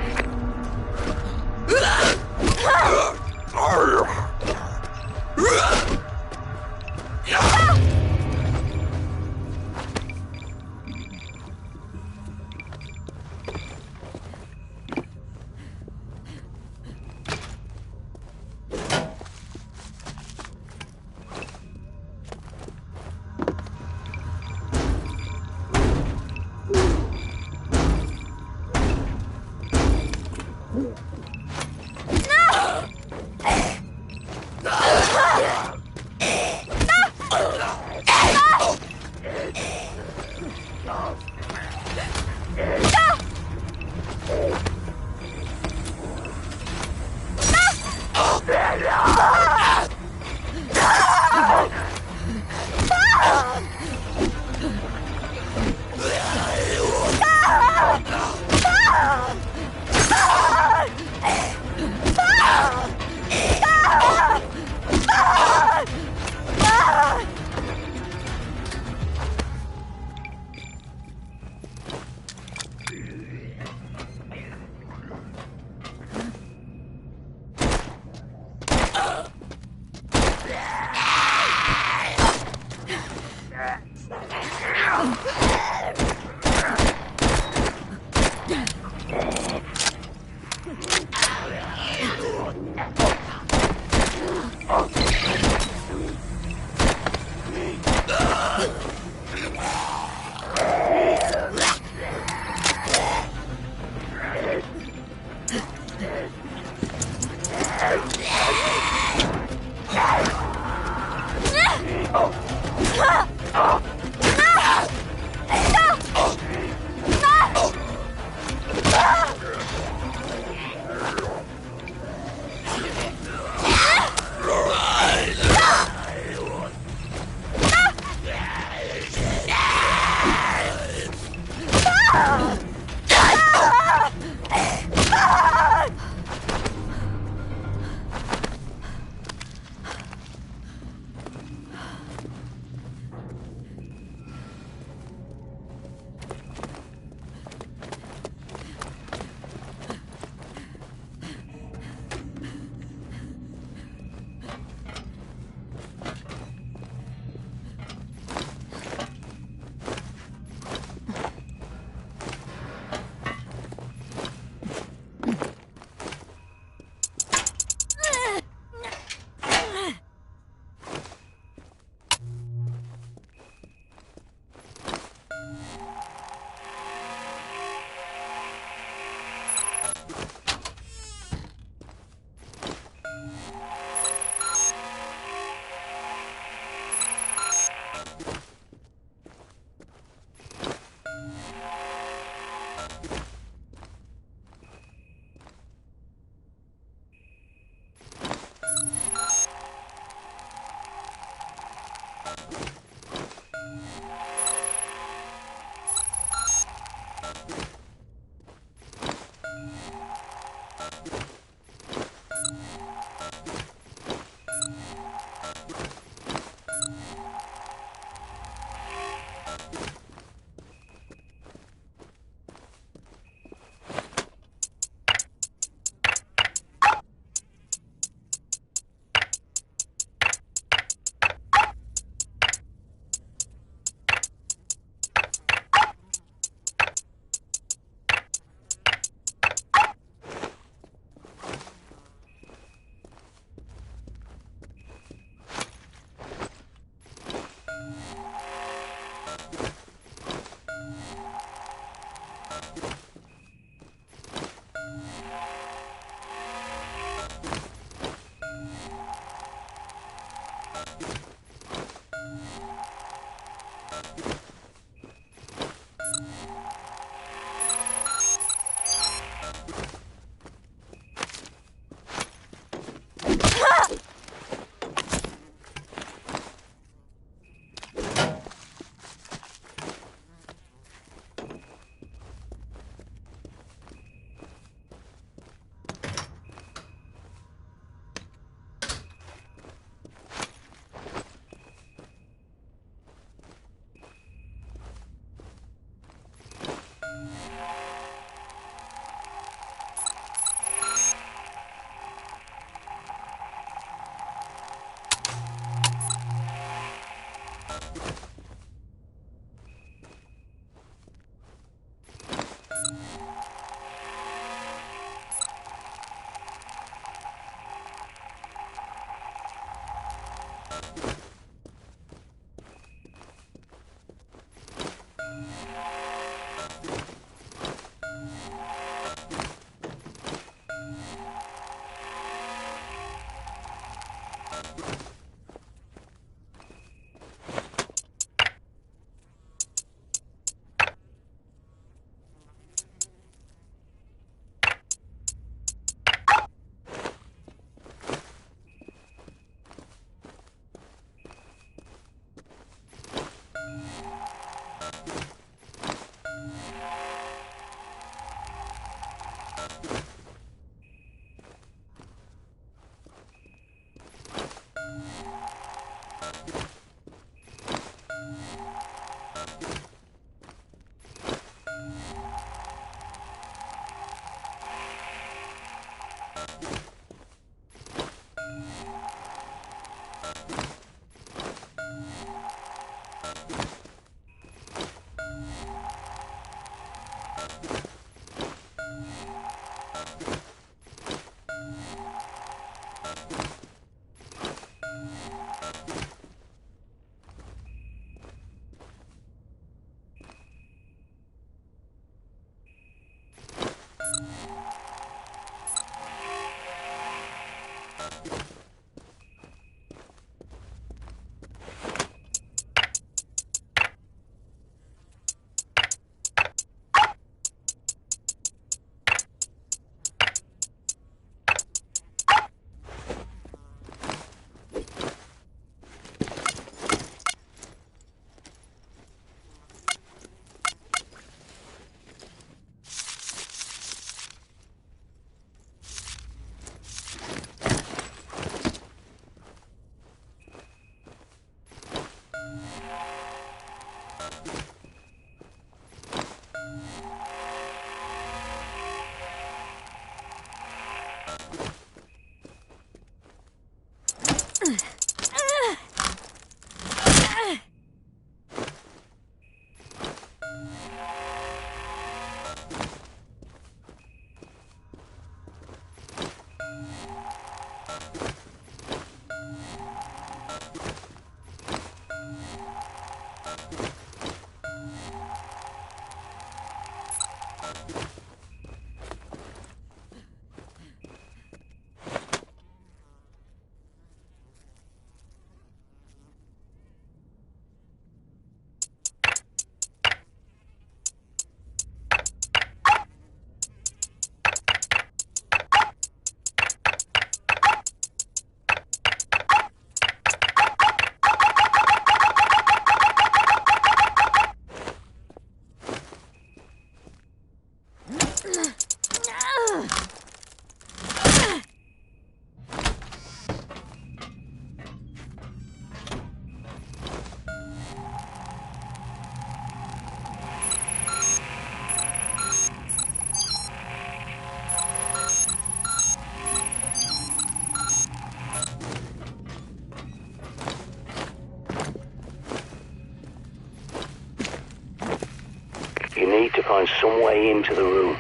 C: You need to find some way into the room.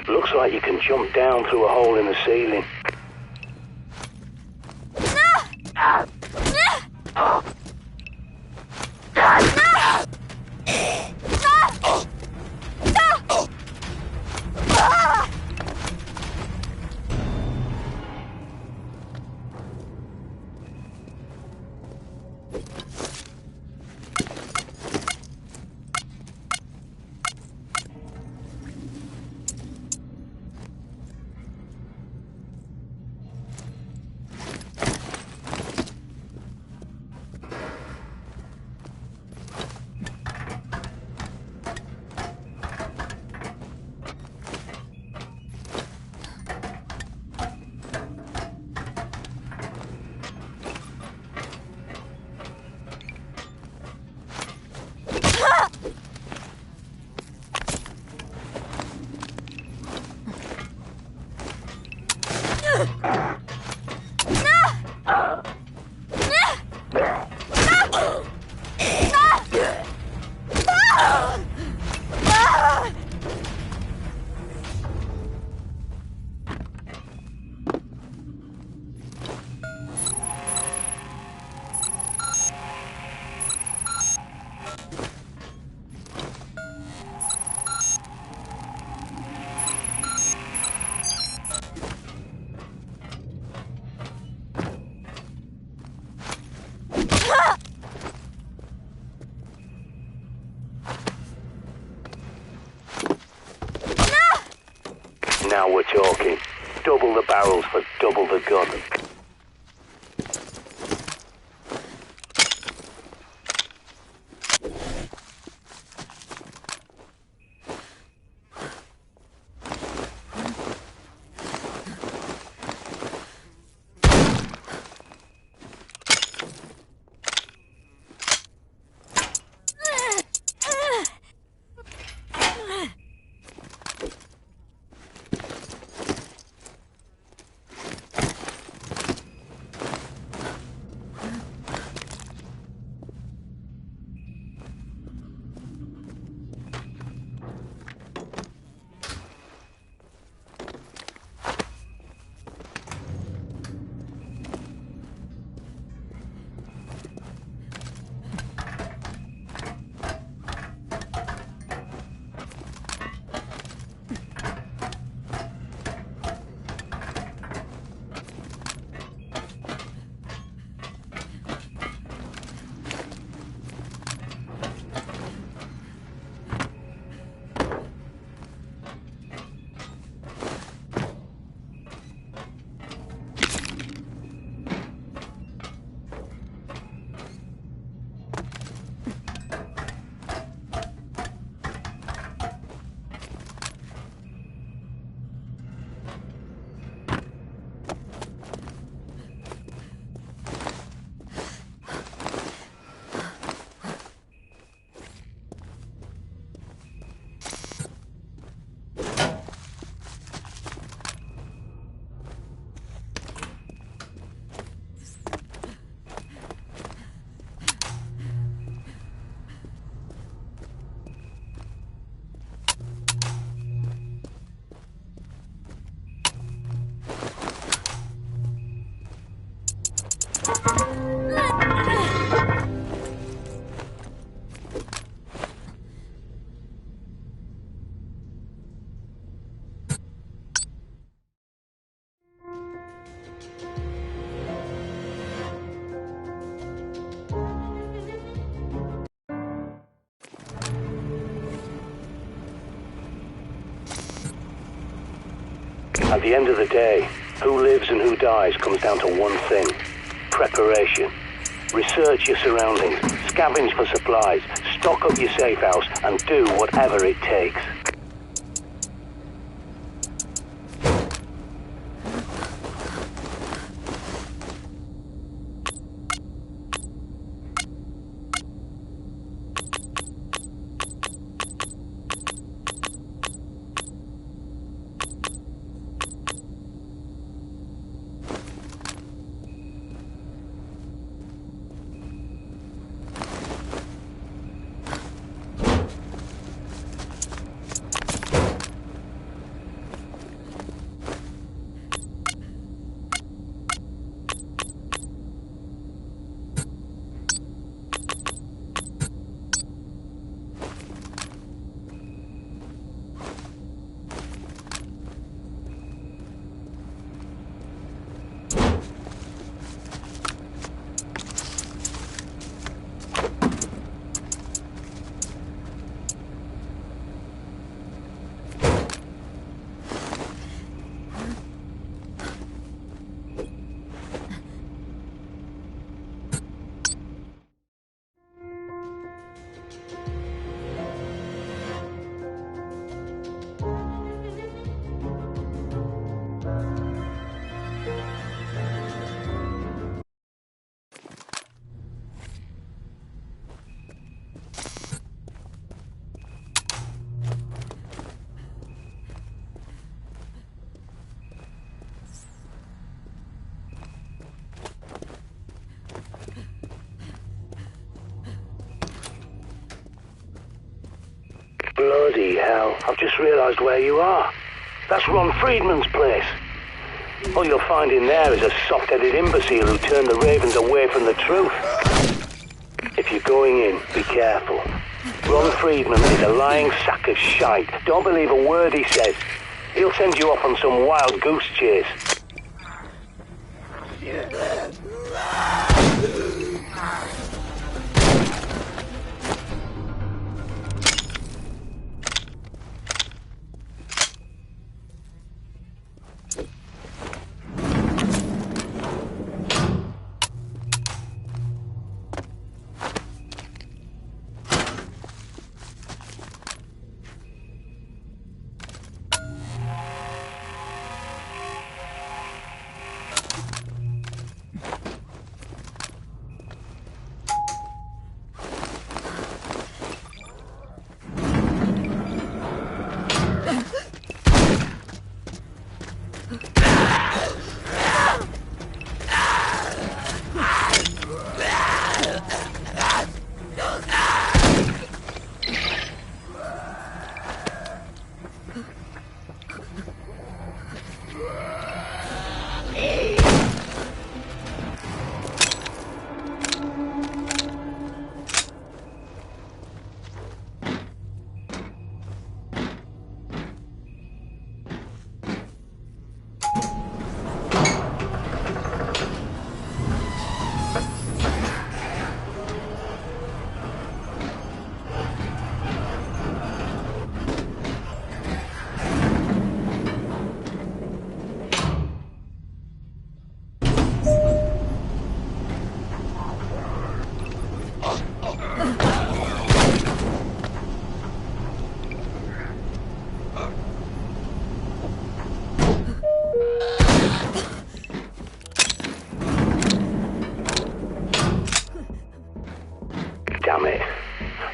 C: Looks like you can jump down through a hole in the ceiling. Now we're talking. Double the barrels for double the gun. At the end of the day, who lives and who dies comes down to one thing: preparation. Research your surroundings, scavenge for supplies, stock up your safe house, and do whatever it takes. Bloody hell, I've just realised where you are. That's Ron Friedman's place. All you'll find in there is a soft-headed imbecile who turned the Ravens away from the truth. If you're going in, be careful. Ron Friedman is a lying sack of shite. Don't believe a word he says. He'll send you off on some wild goose chase.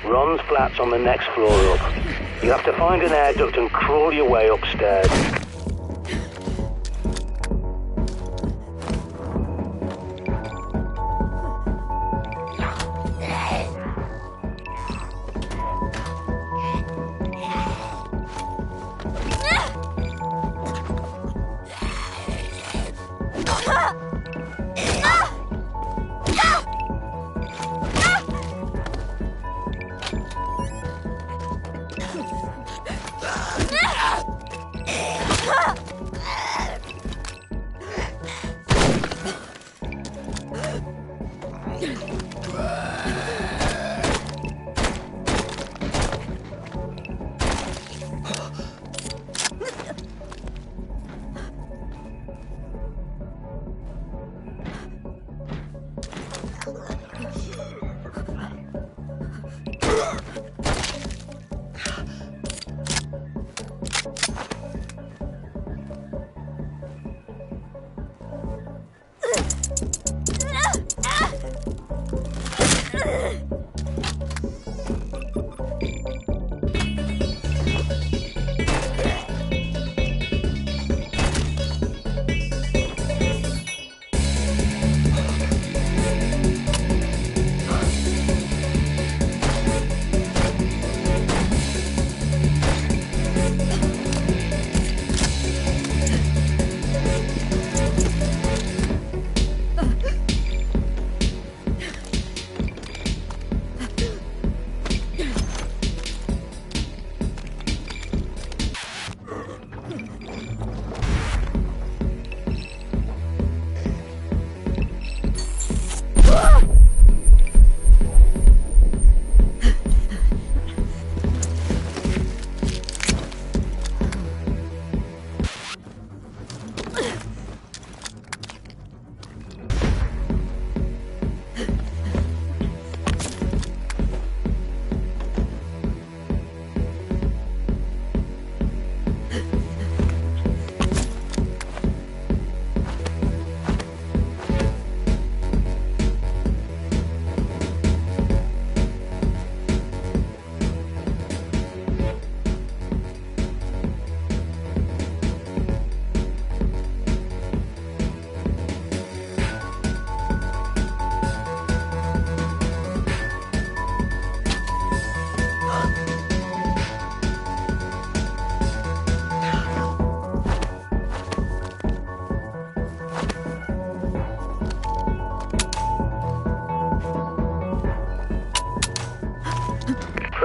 C: Ron's flat's on the next floor up. You have to find an air duct and crawl your way upstairs.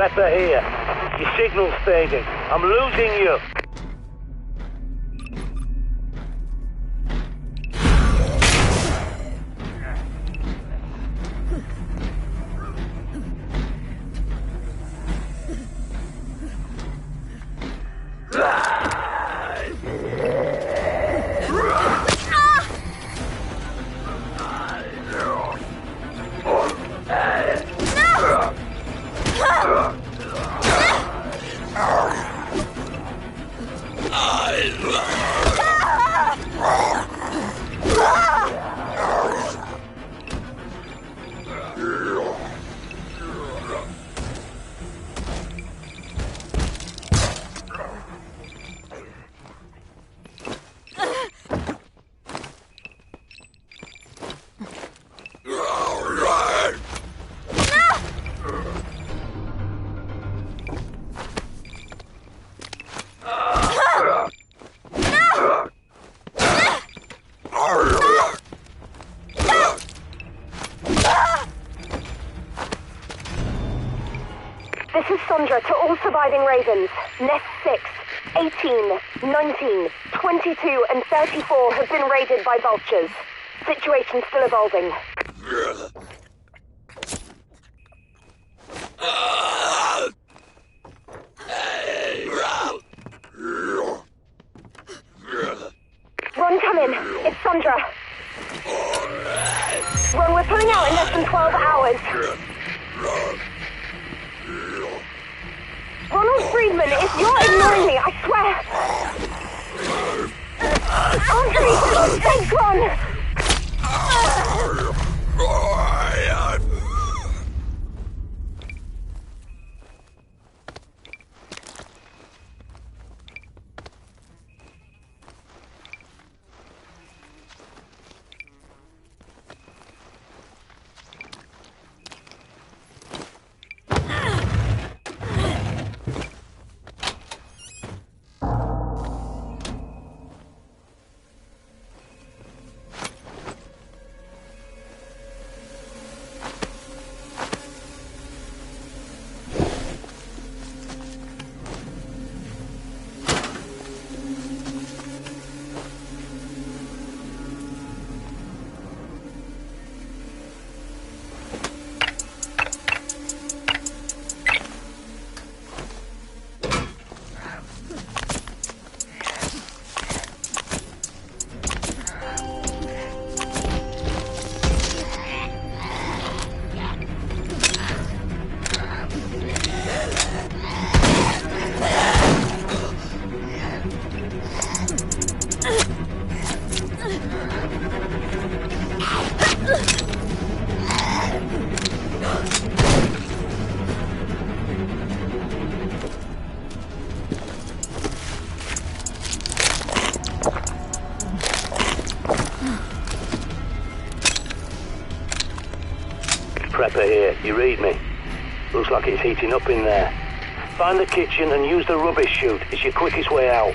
C: Prepper here. Your signal's fading. I'm losing you.
H: To all surviving Ravens, Nest 6, 18, 19, 22 and 34 have been raided by vultures. Situation still evolving. Ron, come in. It's Sandra. Ron, we're pulling out in less than 12 hours. Ronald Friedman, if you're ignoring me, I swear! Andre, take Ron!
C: Prepper here, you read me? Looks like it's heating up in there. Find the kitchen and use the rubbish chute. It's your quickest way out.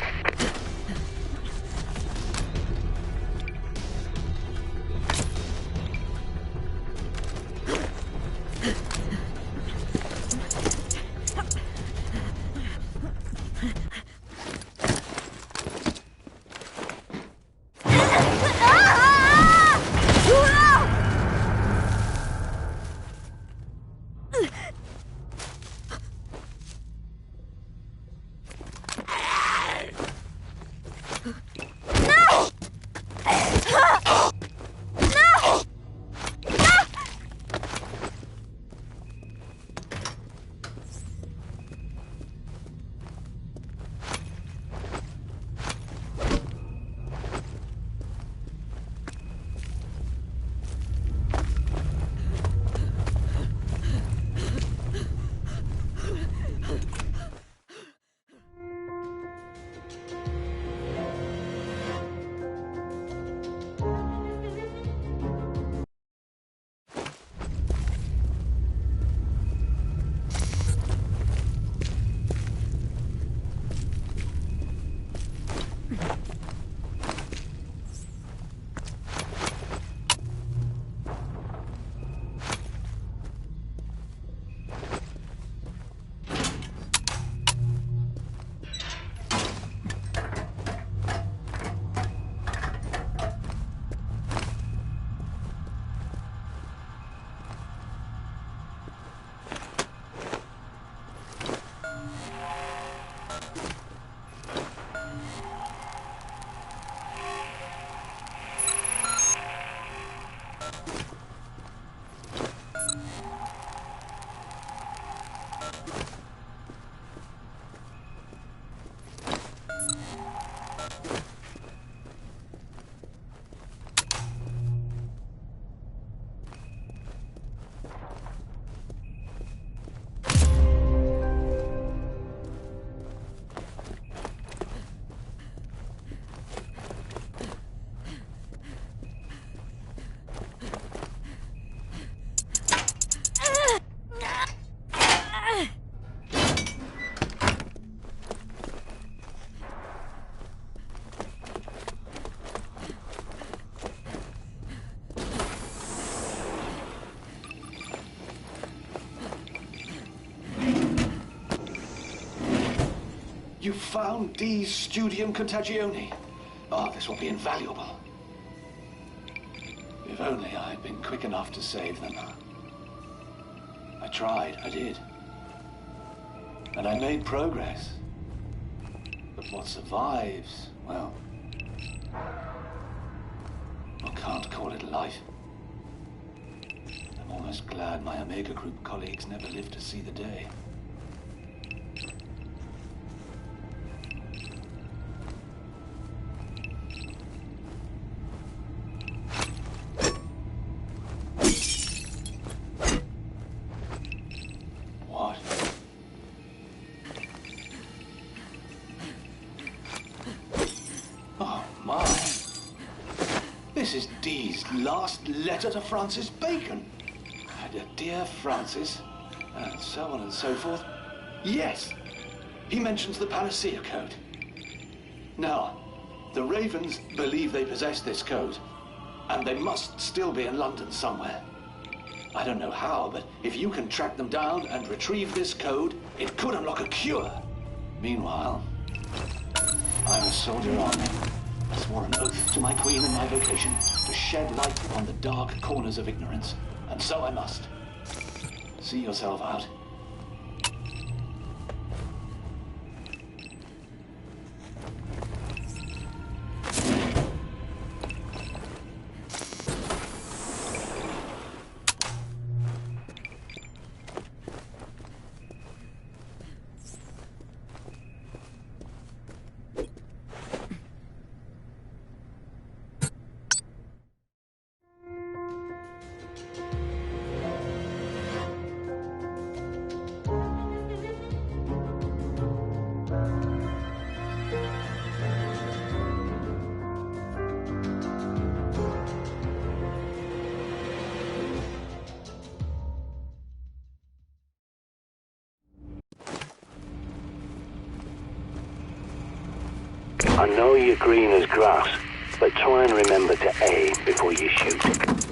E: You found D's Studium Contagione. Oh, this will be invaluable. If only I had been quick enough to save them. I tried, I did. And I made progress. But what survives, well, I can't call it life. I'm almost glad my Omega Group colleagues never lived to see the day. What? Oh, my. This is Dee's last letter to Francis Bacon. Dear Francis, and so on and so forth. Yes, he mentions the Panacea Code. Now, the Ravens believe they possess this code, and they must still be in London somewhere. I don't know how, but if you can track them down and retrieve this code, it could unlock a cure. Meanwhile, I'm a soldier on. I swore an oath to my queen and my vocation to shed light upon the dark corners of ignorance, and so I must. See yourself out.
C: I know you're green as grass, but try and remember to aim before you shoot.